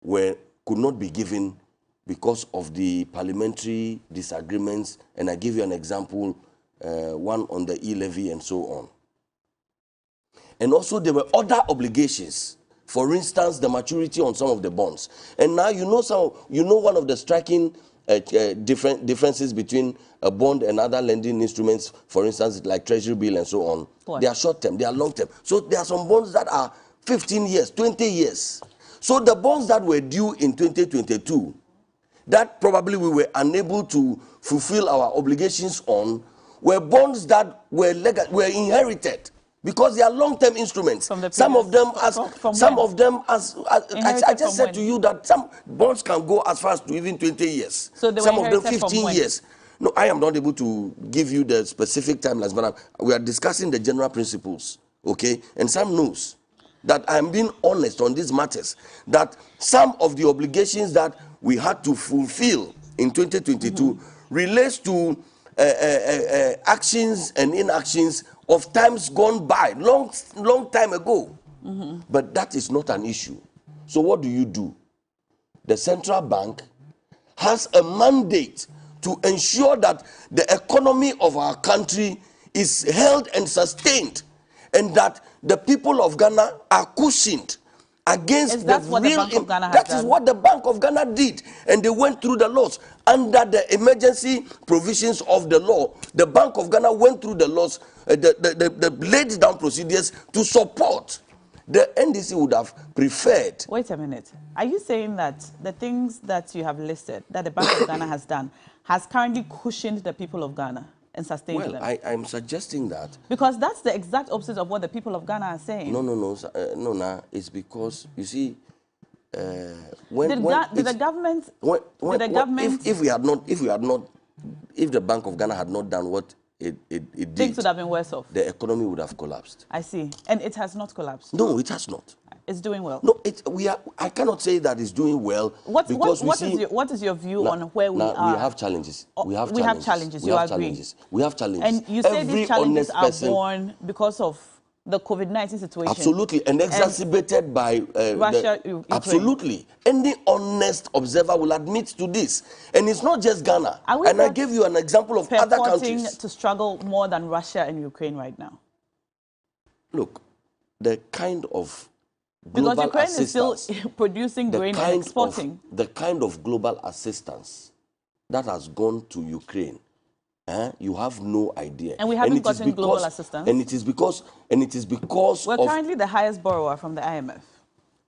could not be given because of the parliamentary disagreements. And I give you an example, one on the e-levy and so on. And also there were other obligations. For instance, the maturity on some of the bonds. And now you know one of the striking differences between a bond and other lending instruments, for instance, like treasury bill and so on. What? They are short term, they are long term. So there are some bonds that are 15 years, 20 years. So the bonds that were due in 2022, that probably we were unable to fulfill our obligations on, were bonds that were inherited. Because they are long-term instruments. Some of them I just said to you that some bonds can go as far as to even 20 years. So they some of them 15 years. No, I am not able to give you the specific timelines, but we are discussing the general principles, okay? And Sam knows that I am being honest on these matters, that some of the obligations that we had to fulfill in 2022 relates to actions and inactions of times gone by, long time ago. But that is not an issue. So what do? The central bank has a mandate to ensure that the economy of our country is held and sustained, and that the people of Ghana are cushioned against the real. That is what the Bank of Ghana did, and they went through the laws under the emergency provisions of the law. The Bank of Ghana went through the laws, the laid down procedures to support. The NDC would have preferred. Wait a minute. Are you saying that the things that you have listed that the Bank of Ghana has done has currently cushioned the people of Ghana and sustained them? Well, I'm suggesting that. Because that's the exact opposite of what the people of Ghana are saying. No. It's because, you see, if the Bank of Ghana had not done what it did, things would have been worse off. The economy would have collapsed. I see. And it has not collapsed. No, it has not. It's doing well. No, I cannot say that it's doing well. What is your view on where we are? We have challenges. We have challenges. You agree? We have challenges. And you say these challenges are born because of the COVID-19 situation. Absolutely, and exacerbated by Russia, Ukraine. Absolutely. Any honest observer will admit to this. And it's not just Ghana. And I gave you an example of other countries. To struggle more than Russia and Ukraine right now? Look, the kind of global because Ukraine assistance, is still producing grain and exporting. The kind of global assistance that has gone to Ukraine You have no idea. And we haven't gotten global assistance. And it is because we're currently the highest borrower from the IMF.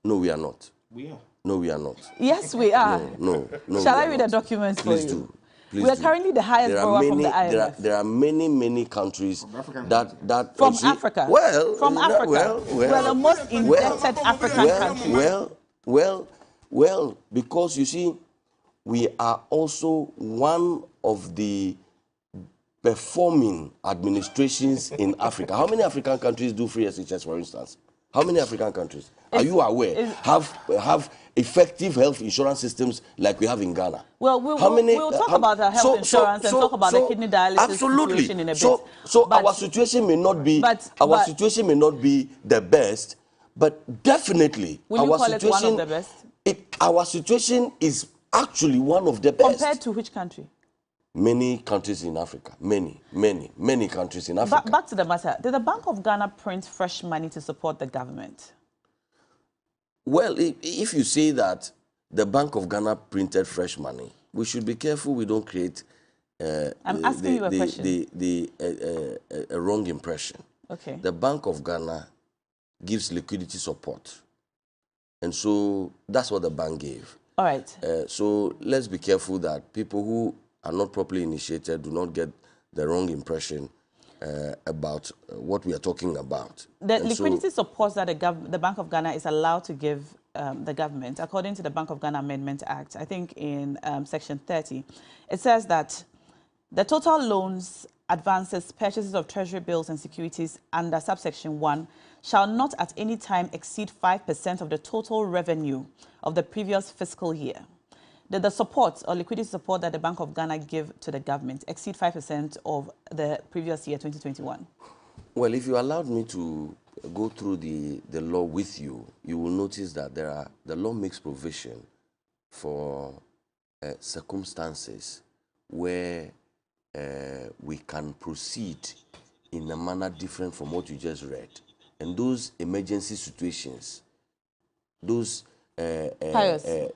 No, we are not. We are. No, we are not. Yes, we are. No. Shall I read the documents for you? Please do. We are currently the highest borrower from the IMF. There are many countries that from Africa. Well, from Africa. We're the most indebted African country. Well, because you see, we are also one of the performing administrations in Africa. How many African countries do free SHS, for instance? How many African countries, are you aware, have effective health insurance systems like we have in Ghana? Well, we'll talk about our health insurance and talk about the kidney dialysis situation in a bit. So our situation may not be situation may not be the best, but definitely our situation, one of the best? Our situation is actually one of the best. Compared to which country? Many countries in Africa. Many countries in Africa. Back to the matter. Did the Bank of Ghana print fresh money to support the government? Well, if you say that the Bank of Ghana printed fresh money, we should be careful we don't create I'm asking you a question. A wrong impression. Okay. The Bank of Ghana gives liquidity support. And so that's what the bank gave. All right. So let's be careful that people who are not properly initiated do not get the wrong impression about what we are talking about. The liquidity support that the Bank of Ghana is allowed to give the government, according to the Bank of Ghana Amendment Act, I think in Section 30, it says that the total loans, advances, purchases of treasury bills and securities under subsection 1 shall not at any time exceed 5% of the total revenue of the previous fiscal year. Did the support or liquidity support that the Bank of Ghana give to the government exceed 5% of the previous year, 2021? Well, if you allowed me to go through the law with you, you will notice that the law makes provision for circumstances where we can proceed in a manner different from what you just read. And those emergency situations, those emergency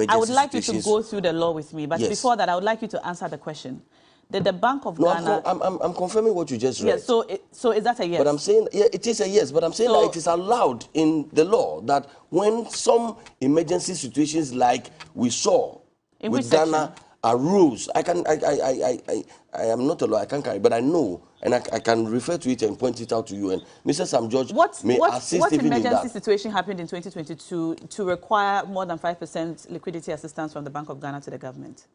I would like you situations, to go through the law with me, but before that, I would like you to answer the question. Did the Bank of Ghana... I'm confirming what you just read. Yes, so is that a yes? But I'm saying, yeah, it is a yes, but I'm saying that it is allowed in the law that when some emergency situations like we saw with Ghana arose, I am not a lawyer, I can't carry, but I know, and I can refer to it and point it out to you. And Mr. Sam George may assist even in that. What emergency situation happened in 2022 to require more than 5% liquidity assistance from the Bank of Ghana to the government?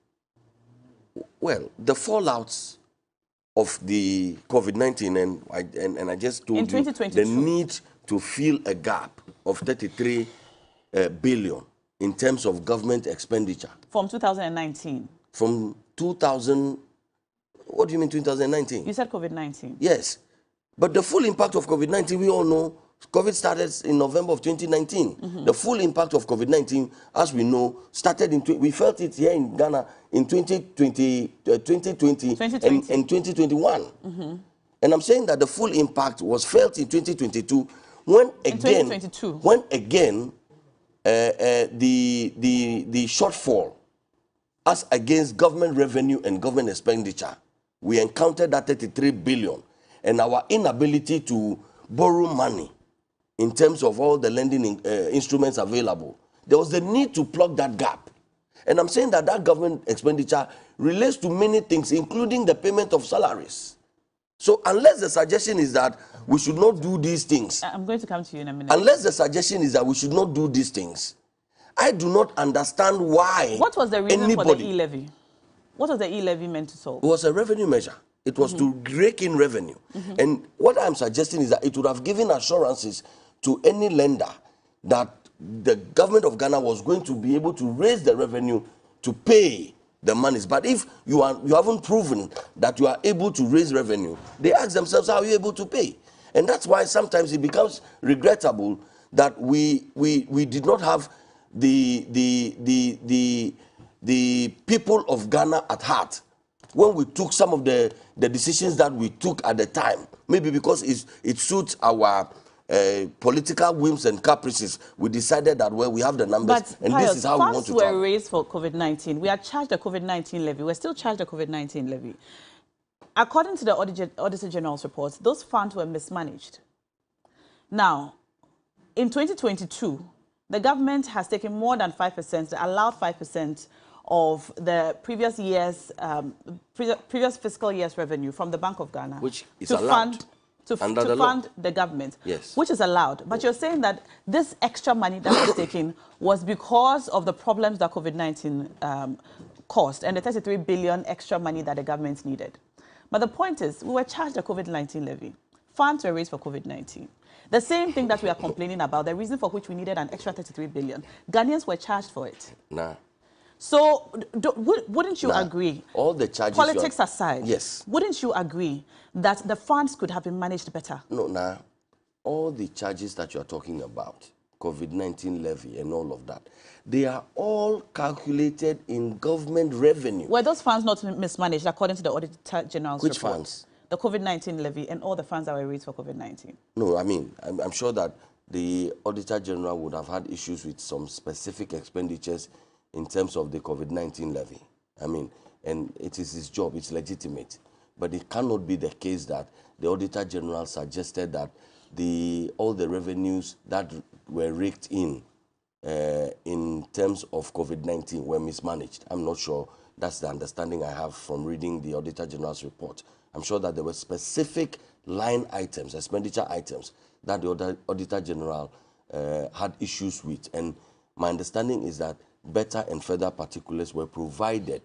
Well, the fallouts of the COVID-19, and I just told you the need to fill a gap of 33 billion in terms of government expenditure. From 2019? From 2000, what do you mean 2019? You said COVID-19. Yes, but the full impact of COVID-19, we all know, COVID started in November of 2019. Mm-hmm. The full impact of COVID-19, as we know, started we felt it here in Ghana in 2020 and 2021. Mm-hmm. And I'm saying that the full impact was felt in 2022 when again, the shortfall as against government revenue and government expenditure, we encountered that 33 billion, and our inability to borrow money in terms of all the lending instruments available. There was the need to plug that gap. And I'm saying that government expenditure relates to many things, including the payment of salaries. So unless the suggestion is that we should not do these things. I'm going to come to you in a minute. Unless the suggestion is that we should not do these things, I do not understand why. What was the reason for the e-levy? What was the e-levy meant to solve? It was a revenue measure. It was to rake in revenue. And what I'm suggesting is that it would have given assurances to any lender that the government of Ghana was going to be able to raise the revenue to pay the monies. But if you haven't proven that you are able to raise revenue, they ask themselves, how are you able to pay? And that's why sometimes it becomes regrettable that we did not have the people of Ghana at heart when we took some of the decisions that we took at the time. Maybe because it suits our political whims and caprices, we decided that, well, we have the numbers, But and Pius, this is how we want to funds were travel. raised for COVID-19. We are charged a COVID-19 levy. We're still charged a COVID-19 levy. According to the Auditor General's report, those funds were mismanaged. Now, in 2022, the government has taken more than 5%, the allowed 5% of the previous year's, previous fiscal year's revenue from the Bank of Ghana, Which is to allowed fund the government, yes, which is allowed. But you're saying that this extra money that was taken was because of the problems that COVID-19 caused, and the 33 billion extra money that the government needed. But the point is, we were charged a COVID-19 levy. Funds were raised for COVID-19. The same thing that we are complaining about, the reason for which we needed an extra 33 billion, Ghanaians were charged for it. Nah. So wouldn't you agree, all the charges, politics aside, yes, wouldn't you agree that the funds could have been managed better? No, all the charges that you're talking about, COVID-19 levy and all of that, they are all calculated in government revenue. Were those funds not mismanaged according to the Auditor General's report? Which funds? The COVID-19 levy and all the funds that were raised for COVID-19. No, I mean, I'm sure that the Auditor General would have had issues with some specific expenditures in terms of the COVID-19 levy. I mean, and it is his job, it's legitimate. But it cannot be the case that the Auditor General suggested that all the revenues that were raked in terms of COVID-19 were mismanaged. I'm not sure. That's the understanding I have from reading the Auditor General's report. I'm sure that there were specific line items, expenditure items, that the Auditor General had issues with. And my understanding is that better and further particulars were provided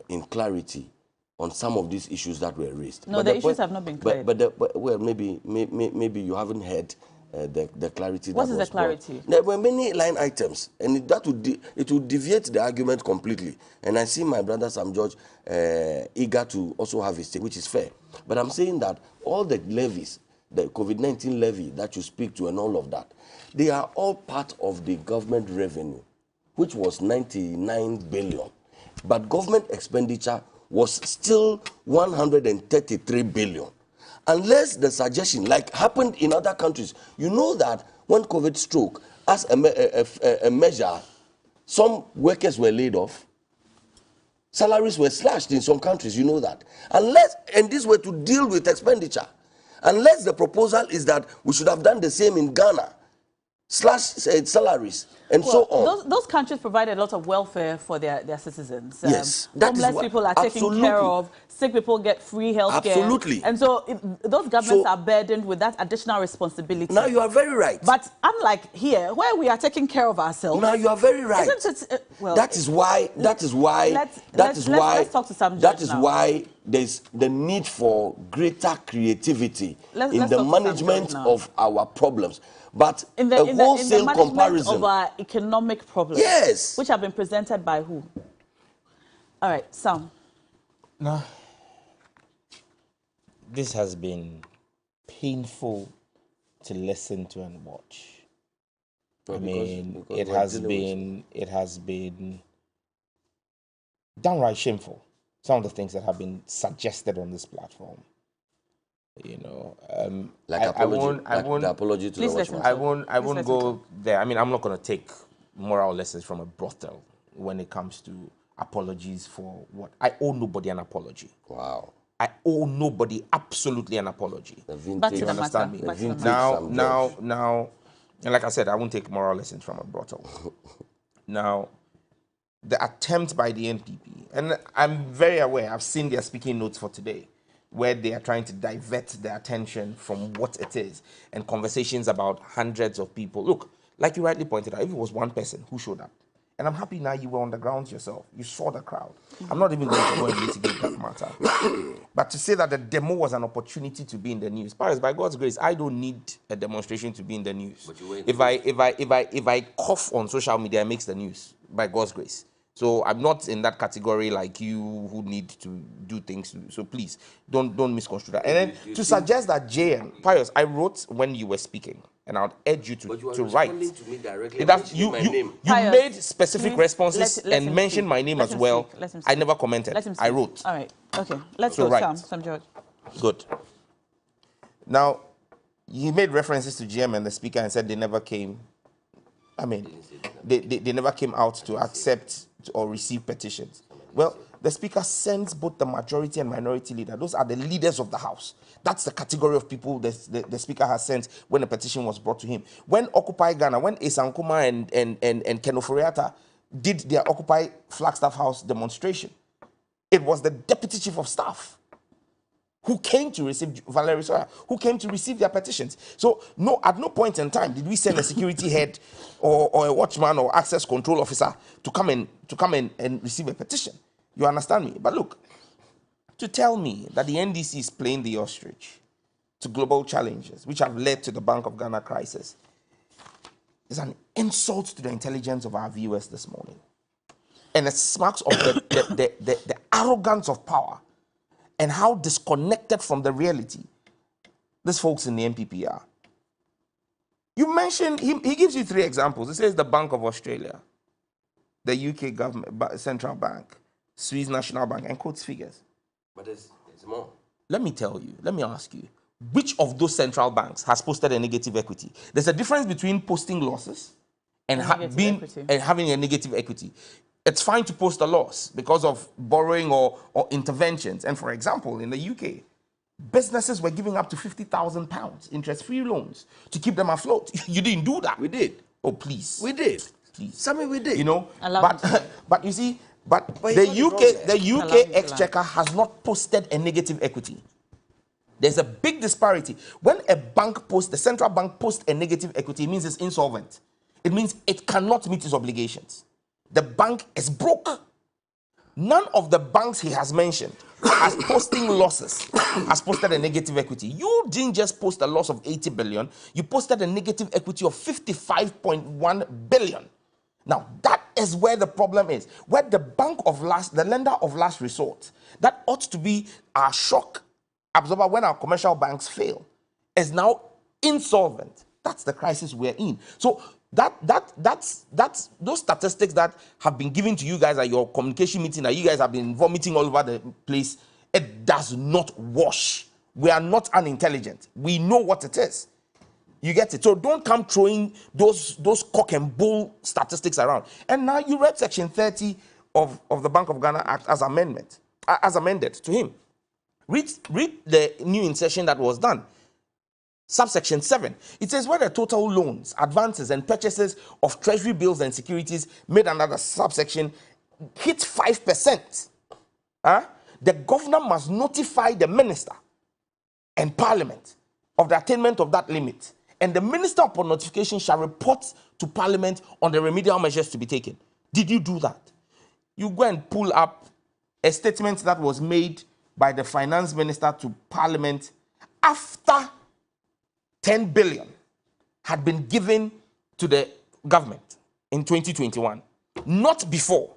in clarity on some of these issues that were raised. No, the issues have not been cleared. But well, maybe you haven't heard the clarity. What is the clarity? There were many line items, and it would deviate the argument completely. And I see my brother Sam George eager to also have his take, which is fair. But I'm saying that all the levies, the COVID-19 levy that you speak to and all of that, they are all part of the government revenue, which was 99 billion. But government expenditure was still 133 billion. Unless the suggestion, like happened in other countries, you know that when COVID struck, as a measure, some workers were laid off, salaries were slashed in some countries, you know that. And this were to deal with expenditure. Unless the proposal is that we should have done the same in Ghana, slash salaries, and so on. Those countries provided a lot of welfare for their citizens. Yes. Homeless people are taken care of. Sick people get free health care. Absolutely. And so those governments are burdened with that additional responsibility. Now you are very right. But unlike here, where we are taking care of ourselves. Now you are very right. Isn't it, well, let's talk to some judge now. Why there's the need for greater creativity in the management of our problems. But in the wholesale comparison of our economic problems, yes, which have been presented by who? All right, Sam. No. This has been painful to listen to and watch. Well, I mean, it has been downright shameful. Some of the things that have been suggested on this platform. You know, like the apology to the watchman. I won't go there. I mean, I'm not going to take moral lessons from a brothel when it comes to apologies for what I owe nobody an apology. Wow. I owe nobody absolutely an apology. You understand me? Now, and like I said, I won't take moral lessons from a brothel. Now, the attempt by the NPP, and I'm very aware, I've seen their speaking notes for today, where they are trying to divert their attention from what it is and conversations about hundreds of people. Look, like you rightly pointed out, if it was one person who showed up, and I'm happy now you were on the ground yourself, you saw the crowd. I'm not even going to go and litigate that matter. But to say that the demo was an opportunity to be in the news, Paris, by God's grace, I don't need a demonstration to be in the news. If I cough on social media, it makes the news, by God's grace. So I'm not in that category like you who need to do things. So please, don't misconstrue that. And then to suggest that JM, Pius, I wrote when you were speaking, and I would urge you to write. To me directly, you made specific responses and mentioned my name as well. I never commented. I wrote. All right. Okay. Let's go, Sam George. Good. Now, he made references to GM and the speaker and said they never came. I mean, they never came out to accept or receive petitions. Well, the speaker sends both the majority and minority leader. Those are the leaders of the house. That's the category of people the speaker has sent when a petition was brought to him. When Occupy Ghana, when Esankuma and Ken Ofori-Atta did their Occupy Flagstaff House demonstration, it was the deputy chief of staff who came to receive Valerie Sawyer, who came to receive their petitions. So no, at no point in time did we send a security head or a watchman or access control officer to come in and receive a petition. You understand me? But look, to tell me that the NDC is playing the ostrich to global challenges which have led to the Bank of Ghana crisis is an insult to the intelligence of our viewers this morning. And it smacks of the arrogance of power and how disconnected from the reality these folks in the NPP are. You mentioned, he gives you 3 examples. He says the Bank of Australia, the UK government, central bank, Swiss National Bank, and quotes figures. But there's more. Let me ask you, which of those central banks has posted a negative equity? There's a difference between posting losses and having a negative equity. It's fine to post a loss because of borrowing or interventions. And for example, in the UK, businesses were giving up to £50,000 interest-free loans to keep them afloat. You didn't do that. We did. Oh, please. We did. Please. Something we did. You know, but you see, the UK Exchequer has not posted a negative equity. There's a big disparity. When a bank posts, the central bank posts a negative equity, it means it's insolvent. It means it cannot meet its obligations. The bank is broke. None of the banks he has mentioned as posting losses has posted a negative equity. You didn't just post a loss of 80 billion, you posted a negative equity of 55.1 billion. Now, that is where the problem is. Where the lender of last resort, that ought to be our shock absorber when our commercial banks fail, is now insolvent. That's the crisis we're in. So that's those statistics that have been given to you guys at your communication meeting, that you guys have been vomiting all over the place, it does not wash. We are not unintelligent. We know what it is. You get it? So don't come throwing those cock and bull statistics around. And now you read Section 30 of the Bank of Ghana Act as amended to him. Read the new insertion that was done. Subsection 7. It says where the total loans, advances, and purchases of treasury bills and securities made under the subsection hit 5%, the governor must notify the minister and parliament of the attainment of that limit. And the minister, upon notification, shall report to parliament on the remedial measures to be taken. Did you do that? You go and pull up a statement that was made by the finance minister to parliament after 10 billion had been given to the government in 2021. Not before.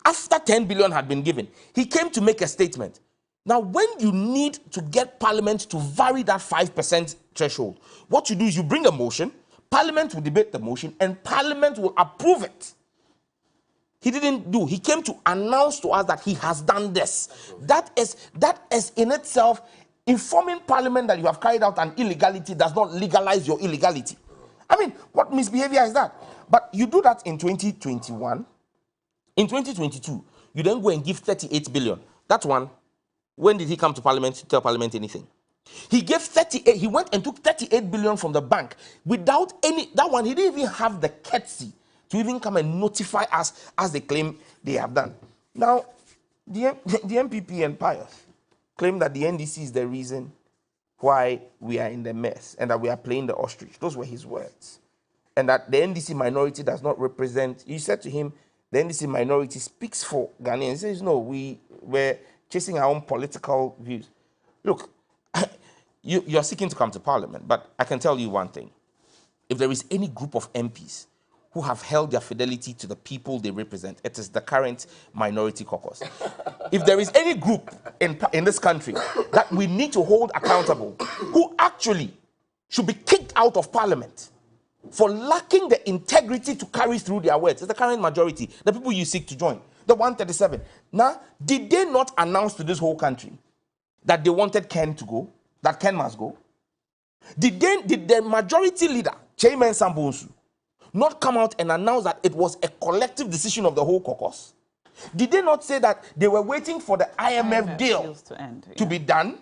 After 10 billion had been given, he came to make a statement. Now, when you need to get parliament to vary that 5% threshold, what you do is you bring a motion, parliament will debate the motion, and parliament will approve it. He didn't do. He came to announce to us that he has done this. That is in itself, informing parliament that you have carried out an illegality does not legalize your illegality. I mean, what misbehavior is that? But you do that in 2021. In 2022, you then go and give 38 billion. That one, when did he come to parliament to tell parliament anything? He gave 38, he went and took 38 billion from the bank without any, that one, he didn't even have the courtesy to even come and notify us as they claim they have done. Now, the MPP and Pius claim that the NDC is the reason why we are in the mess and that we are playing the ostrich. Those were his words. And that the NDC minority does not represent, you said to him, the NDC minority speaks for Ghanaians. He says, no, we're chasing our own political views. Look, you're seeking to come to parliament, but I can tell you one thing. If there is any group of MPs who have held their fidelity to the people they represent, it is the current minority caucus. If there is any group in this country that we need to hold accountable, who actually should be kicked out of parliament for lacking the integrity to carry through their words, it's the current majority, the people you seek to join, the 137. Now, did they not announce to this whole country that they wanted Ken to go, that Ken must go? Did the majority leader, Chairman Sambonsu, not come out and announce that it was a collective decision of the whole caucus? Did they not say that they were waiting for the IMF deal to end, to be done?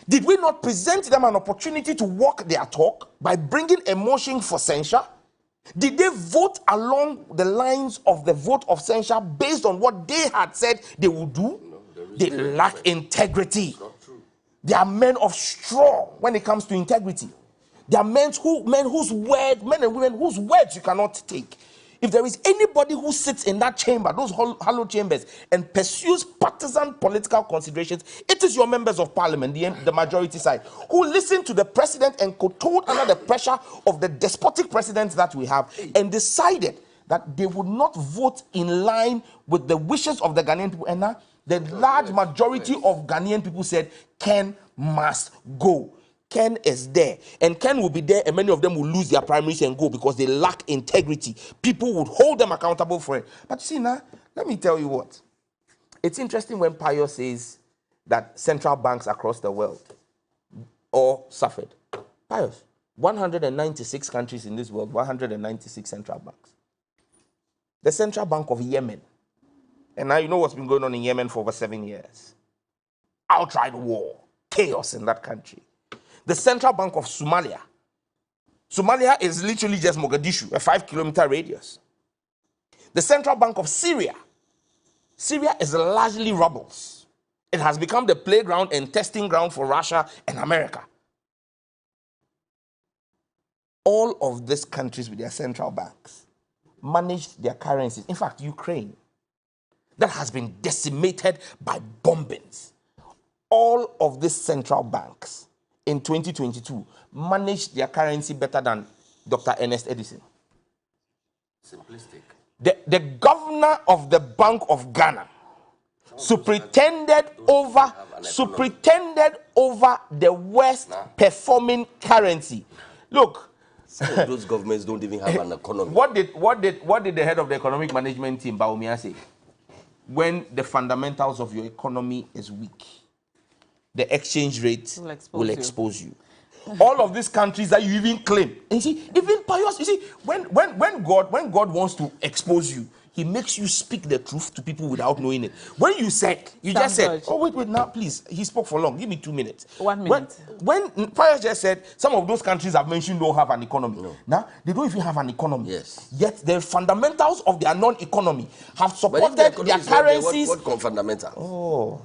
Did we not present them an opportunity to walk their talk by bringing a motion for censure? Did they vote along the lines of the vote of censure based on what they had said they would do? No, they lack integrity. They are men of straw when it comes to integrity. They are men and women whose words you cannot take. If there is anybody who sits in that chamber, those hollow chambers, and pursues partisan political considerations, it is your members of parliament, the majority side, who listen to the president and told under the pressure of the despotic presidents that we have, and decided that they would not vote in line with the wishes of the Ghanaian people. And now the large majority of Ghanaian people said, Ken must go. Ken is there, and Ken will be there, and many of them will lose their primaries and go because they lack integrity. People would hold them accountable for it. But you see now, let me tell you what. It's interesting when Pius says that central banks across the world all suffered. Pius, 196 countries in this world, 196 central banks. The Central Bank of Yemen, and now you know what's been going on in Yemen for over 7 years. Outright war, chaos in that country. The Central Bank of Somalia. Somalia is literally just Mogadishu, a 5-kilometer radius. The Central Bank of Syria. Syria is largely rubbles. It has become the playground and testing ground for Russia and America. All of these countries with their central banks managed their currencies. In fact, Ukraine, that has been decimated by bombings. All of these central banks in 2022 managed their currency better than Dr. Ernest Edison. Simplistic. The governor of the Bank of Ghana superintended over the worst performing currency. Look, some of those governments don't even have an economy. What did the head of the economic management team, Baumia, say? When the fundamentals of your economy is weak, the exchange rate will expose you. All of these countries that you even claim, and you see, even Pius, you see, when God wants to expose you, He makes you speak the truth to people without knowing it. When you said, just said, oh wait, now please, he spoke for long. Give me 2 minutes. 1 minute. When Pius just said, some of those countries I've mentioned don't have an economy. No. Now they don't even have an economy. Yes. Yet the fundamentals of their non-economy have supported their currencies. What fundamentals? Oh.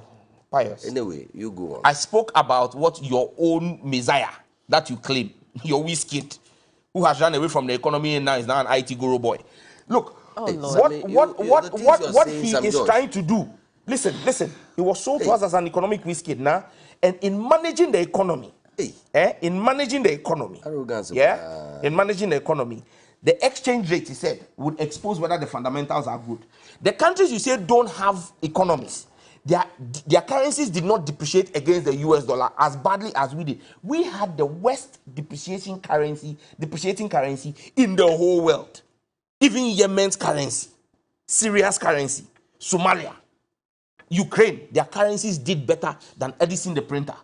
Pius. Anyway, you go on. I spoke about what your own Messiah that you claim, your whiskey, who has run away from the economy and now is now an IT guru boy. Look, what he is trying to do. Listen. He was sold to us as an economic whiskey now, and in managing the economy, in managing the economy, the exchange rate, he said, would expose whether the fundamentals are good. The countries you say don't have economies, their currencies did not depreciate against the US dollar as badly as we did. We had the worst depreciating currency in the whole world. Even Yemen's currency, Syria's currency, Somalia, Ukraine, their currencies did better than Edison the printer,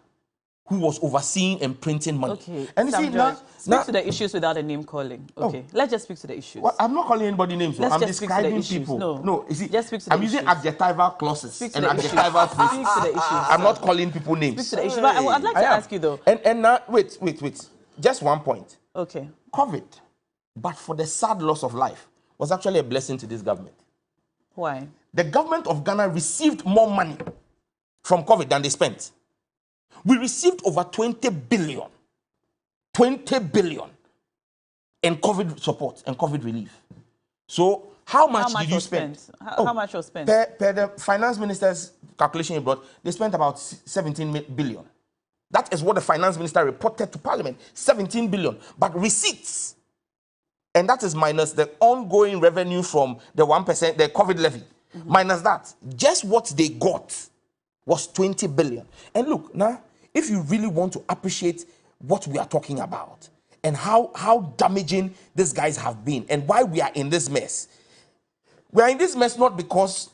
who was overseeing and printing money. Okay, and you see, speak to the issues without a name calling. Okay, let's just speak to the issues. Well, I'm not calling anybody names. I'm describing people. No, you see, just speak to the issues. Using adjectival clauses and adjectival phrases. Speak to the issues. I'm not calling people names. Speak to the issues. But I'd like to ask you though. And now, wait. Just 1 point. Okay. COVID, but for the sad loss of life, was actually a blessing to this government. Why? The government of Ghana received more money from COVID than they spent. We received over 20 billion in COVID support and COVID relief. So how much did you spend? How much was spent? Per the finance minister's calculation he brought, they spent about 17 billion. That is what the finance minister reported to Parliament, 17 billion. But receipts, and that is minus the ongoing revenue from the 1%, the COVID levy, minus that, just what they got was 20 billion. And look, now, if you really want to appreciate what we are talking about and how damaging these guys have been and why we are in this mess, we are in this mess not because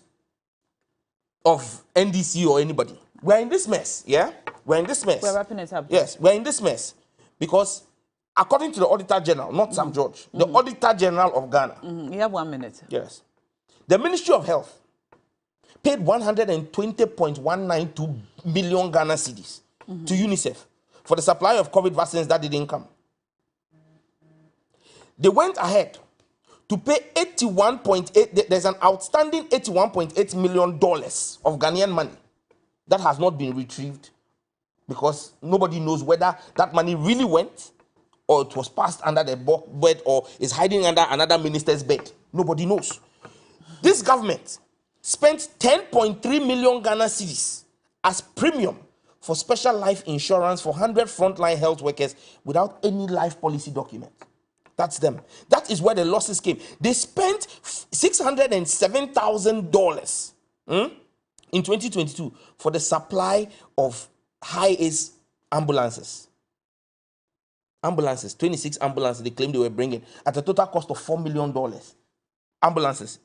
of NDC or anybody. We are in this mess, yeah? We're in this mess. We're wrapping it up. Yes, we're in this mess Because according to the Auditor General, not Sam George, the Auditor General of Ghana. You have 1 minute. Yes. The Ministry of Health paid 120.192 million Ghana cedis to UNICEF for the supply of COVID vaccines that didn't come. They went ahead to pay 81.8, there's an outstanding $81.8 million of Ghanaian money that has not been retrieved because nobody knows whether that money really went or it was passed under the bed or is hiding under another minister's bed. Nobody knows. This government spent 10.3 million Ghana cedis as premium for special life insurance for 100 frontline health workers without any life policy document. That's them. That is where the losses came. They spent $607,000 in 2022 for the supply of high-ACE ambulances. 26 ambulances they claimed they were bringing at a total cost of $4 million. Ambulances,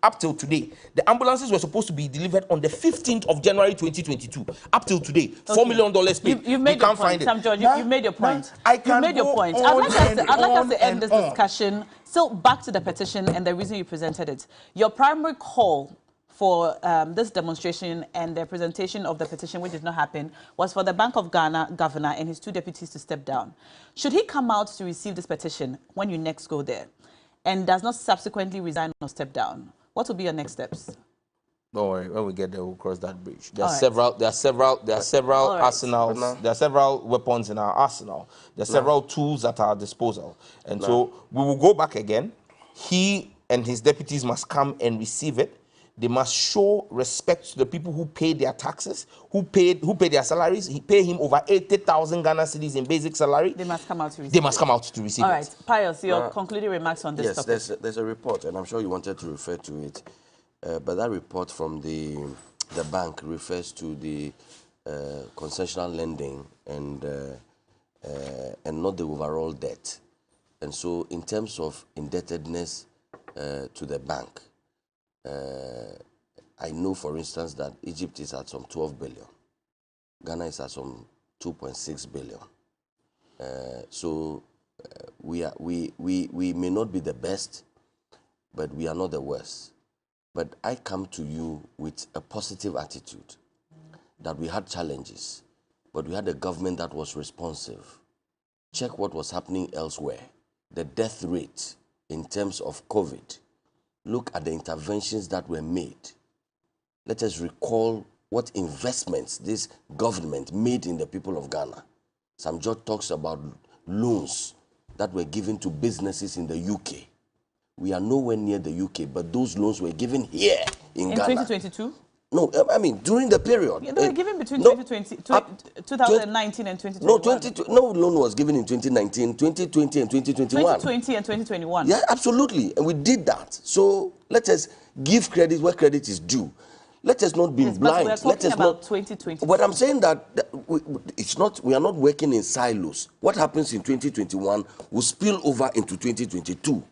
up till today. The ambulances were supposed to be delivered on the 15th of January 2022. Up till today, $4 million paid. You've made your point, Sam George. You've made your point. You've made your point. I'd like us to end this discussion. Still back to the petition and the reason you presented it. Your primary call for this demonstration and the presentation of the petition, which did not happen, was for the Bank of Ghana governor and his 2 deputies to step down. Should he come out to receive this petition when you next go there and does not subsequently resign or step down, what will be your next steps? Don't worry, when we get there, we'll cross that bridge. There are several arsenals. There are several weapons in our arsenal. There are several tools at our disposal. And so we will go back again. He and his deputies must come and receive it. They must show respect to the people who pay their taxes, who pay their salaries. He paid him over 80,000 Ghana cedis in basic salary. They must come out to receive They must come out to receive it. All right, Pius, your concluding remarks on this topic. Yes, there's a report, and I'm sure you wanted to refer to it. But that report from the bank refers to the concessional lending and not the overall debt. And so in terms of indebtedness to the bank, I know, for instance, that Egypt is at some 12 billion. Ghana is at some 2.6 billion. We may not be the best, but we are not the worst. But I come to you with a positive attitude that we had challenges, but we had a government that was responsive. Check what was happening elsewhere. The death rate in terms of COVID. Look at the interventions that were made. Let us recall what investments this government made in the people of Ghana. Sam George talks about loans that were given to businesses in the UK. We are nowhere near the UK, but those loans were given here in Ghana. In 2022? No, I mean, during the period. Yeah, they were given between 2019 and 2021. No loan was given in 2019, 2020 and 2021. 2020 and 2021. Yeah, absolutely. And we did that. So let us give credit where credit is due. Let us not be blind. But we're talking about 2020. But I'm saying that we are not working in silos. What happens in 2021 will spill over into 2022.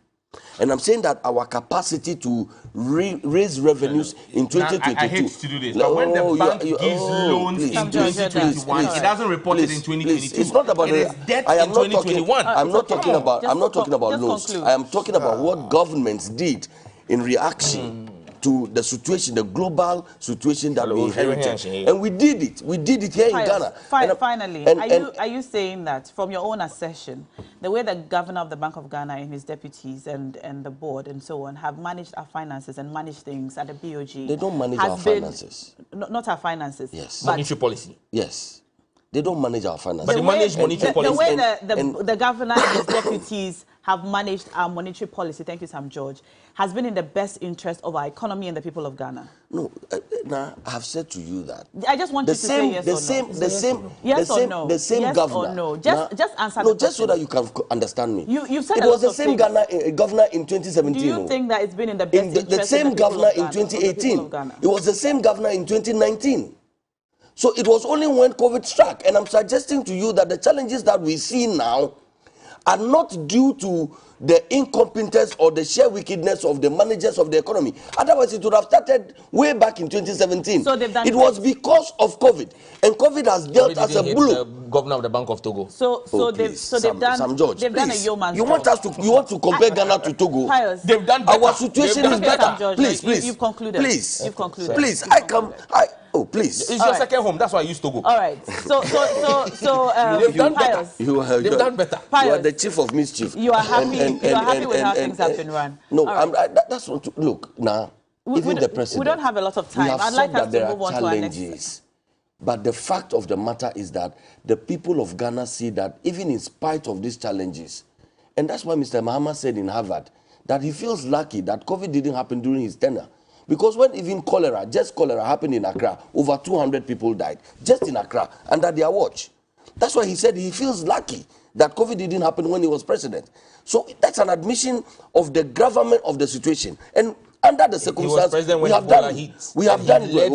And I'm saying that our capacity to raise revenues in 2022. I hate to do this, but when the bank gives loans in 2021, it doesn't report it in 2022. It's not about it is debt in 2021. I'm not talking about loans. I am talking about what governments did in reaction to the situation, the global situation that we inherited. And we did it. We did it here in Ghana. Finally, are you saying that from your own assertion, the way the governor of the Bank of Ghana and his deputies and the board and so on have managed our finances and managed things at the BOG... They don't manage our finances. Not our finances. Yes. Monetary policy. Yes. They don't manage our finances. But they manage monetary policy. The way the governor and his deputies have managed our monetary policy, thank you, Sam George, has been in the best interest of our economy and the people of Ghana. No, I have said to you that. I just want you to say yes or no. Yes or no. The same governor. Or no. Just answer no, the just question. so that you can understand me. You said it was the same governor in 2017. Do you think that it's been in the best interest the same governor in 2018. It was the same governor in 2019. So it was only when COVID struck. And I'm suggesting to you that the challenges that we see now are not due to the incompetence or the sheer wickedness of the managers of the economy. Otherwise, it would have started way back in 2017. So they've done it was because of COVID, and COVID has dealt as a blow. Governor of the Bank of Togo. So they've done Sam George, they've done a yeoman's you job. want to compare Ghana to Togo? Pius, they've done better. Our situation is better. George, Please, you've concluded. Please, you've concluded. Please, please. It's your second home. That's why I used Togo. All right. So they've done better. They've done better. You are the chief of mischief. You are happy. You are happy with how things have been run. No, right. that's what. Look now. Even the president. We don't have a lot of time. I'd like us to move on to our next. But the fact of the matter is that the people of Ghana see that even in spite of these challenges, and that's why Mr. Mahama said in Harvard that he feels lucky that COVID didn't happen during his tenure. Because when even just cholera happened in Accra, over 200 people died, just in Accra, under their watch. That's why he said he feels lucky that COVID didn't happen when he was president. So that's an admission of the government of the situation. And under the circumstances, we have done well.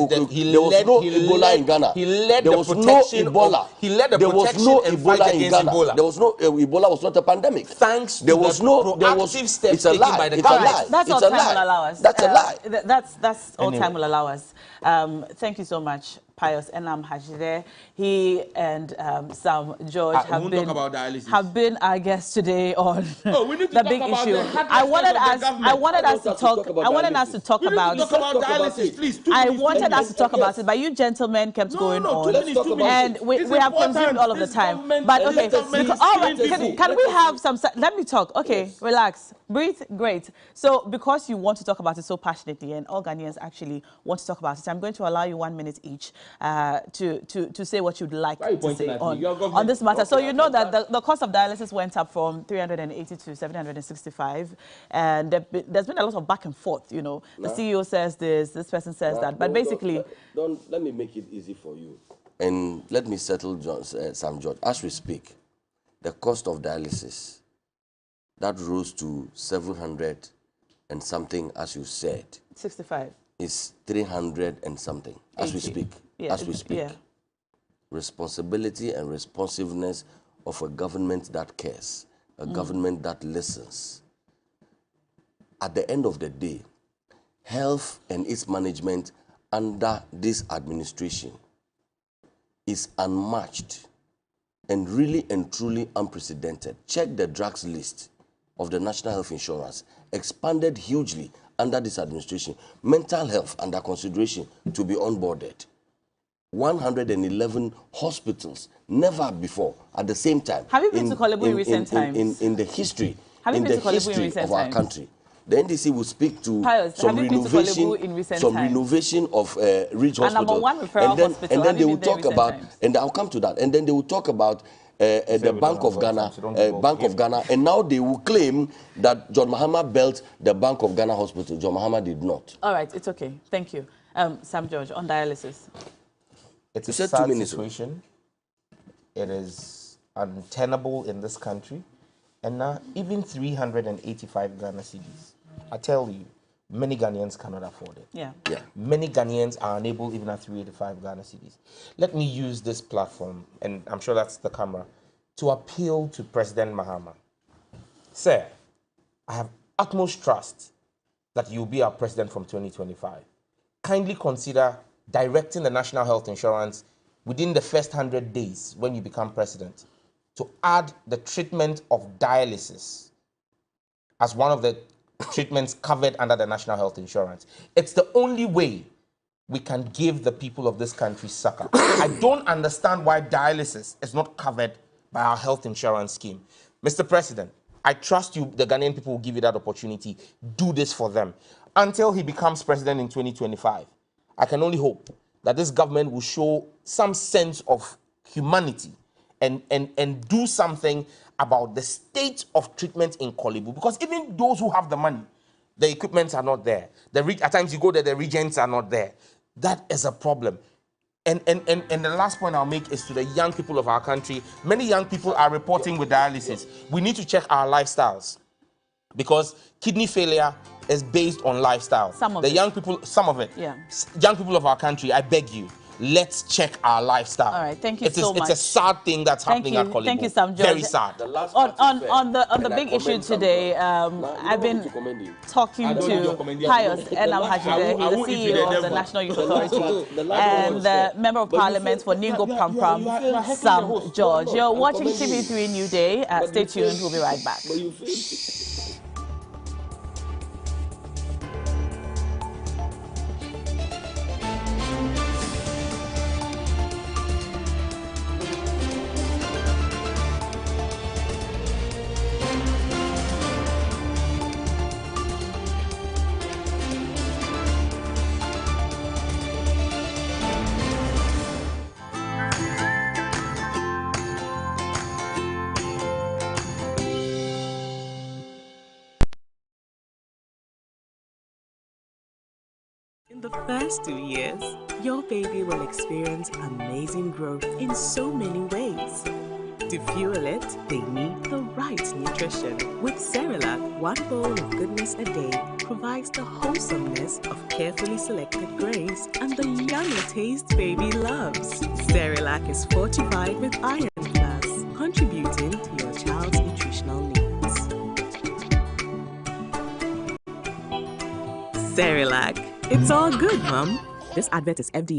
There was no Ebola in Ghana. There was no Ebola. He led the there was no Ebola in Ghana. Ebola. There was no Ebola was not a pandemic. Thanks to there was no proactive steps it's a lie. By the it's government. A lie. That's all time will allow us. That's a lie. That's all time will allow us. Thank you so much, Pius Enam Hajide. He and Sam George have been our guests today on the big issue. I wanted us to talk about it, but you gentlemen kept going on, and we have consumed all of the time. But okay, can we have some? Let me talk. Okay, relax, breathe. Great. So because you want to talk about it so passionately, and all Ghanaians actually want to talk about it, I'm going to allow you 1 minute each to say what you'd like to say on this matter. So you know that the cost of dialysis went up from 380 to 765, and there's been a lot of back and forth. You know, the CEO says this person says that, but basically, let me make it easy for you, and let me settle Sam George. As we speak, the cost of dialysis that rose to 700 and something, as you said, 65 is 300 and something as we speak. Yeah, as we speak. Yeah. Responsibility and responsiveness of a government that cares, a government that listens. At the end of the day, health and its management under this administration is unmatched and really and truly unprecedented. Check the drugs list of the National Health Insurance, expanded hugely under this administration. Mental health under consideration to be onboarded. 111 hospitals, never before, at the same time. Have you been to Korle Bu in recent times? In the history, of our country. The NDC will speak to some renovation of Ridge Hospital. And then they will talk about, and I'll come to that, and then they will talk about the Bank of Ghana, and now they will claim that John Mahama built the Bank of Ghana hospital. John Mahama did not. All right, it's okay. Thank you. Sam George, on dialysis. It's a sad situation. It is untenable in this country. And now, even 385 Ghana cedis, I tell you, many Ghanaians cannot afford it. Yeah. Many Ghanaians are unable even at 385 Ghana cedis. Let me use this platform, and I'm sure that's the camera, to appeal to President Mahama. Sir, I have utmost trust that you'll be our president from 2025. Kindly consider directing the National Health Insurance within the first 100 days when you become president to add the treatment of dialysis as one of the treatments covered under the National Health Insurance. It's the only way we can give the people of this country succor. I don't understand why dialysis is not covered by our health insurance scheme. Mr. President, I trust you, the Ghanaian people will give you that opportunity. Do this for them. Until he becomes president in 2025, I can only hope that this government will show some sense of humanity and do something about the state of treatment in Korle Bu, because even those who have the money, the equipment are not there. At times you go there, the regents are not there. That is a problem. And the last point I'll make is to the young people of our country. Many young people are reporting with dialysis. We need to check our lifestyles, because kidney failure is based on lifestyle. Some of it. Young people of our country, I beg you, let's check our lifestyle. All right, thank you so much. It's a sad thing that's happening at Korle Bu. Thank you, Sam George. Very sad. On the big issue today, I've been talking to Pius Enam Hajide, he's the CEO of the National Youth Authority, and the Member of Parliament for Ningo Pampram, Sam George. You're watching TV3 New Day. Stay tuned, we'll be right back. In the first 2 years, your baby will experience amazing growth in so many ways. To fuel it, they need the right nutrition. With Cerelac, 1 bowl of goodness a day provides the wholesomeness of carefully selected grains and the yummy taste baby loves. Cerelac is fortified with Iron Plus, contributing to your child's nutritional needs. Cerelac. It's all good, Mum. This advert is FDA.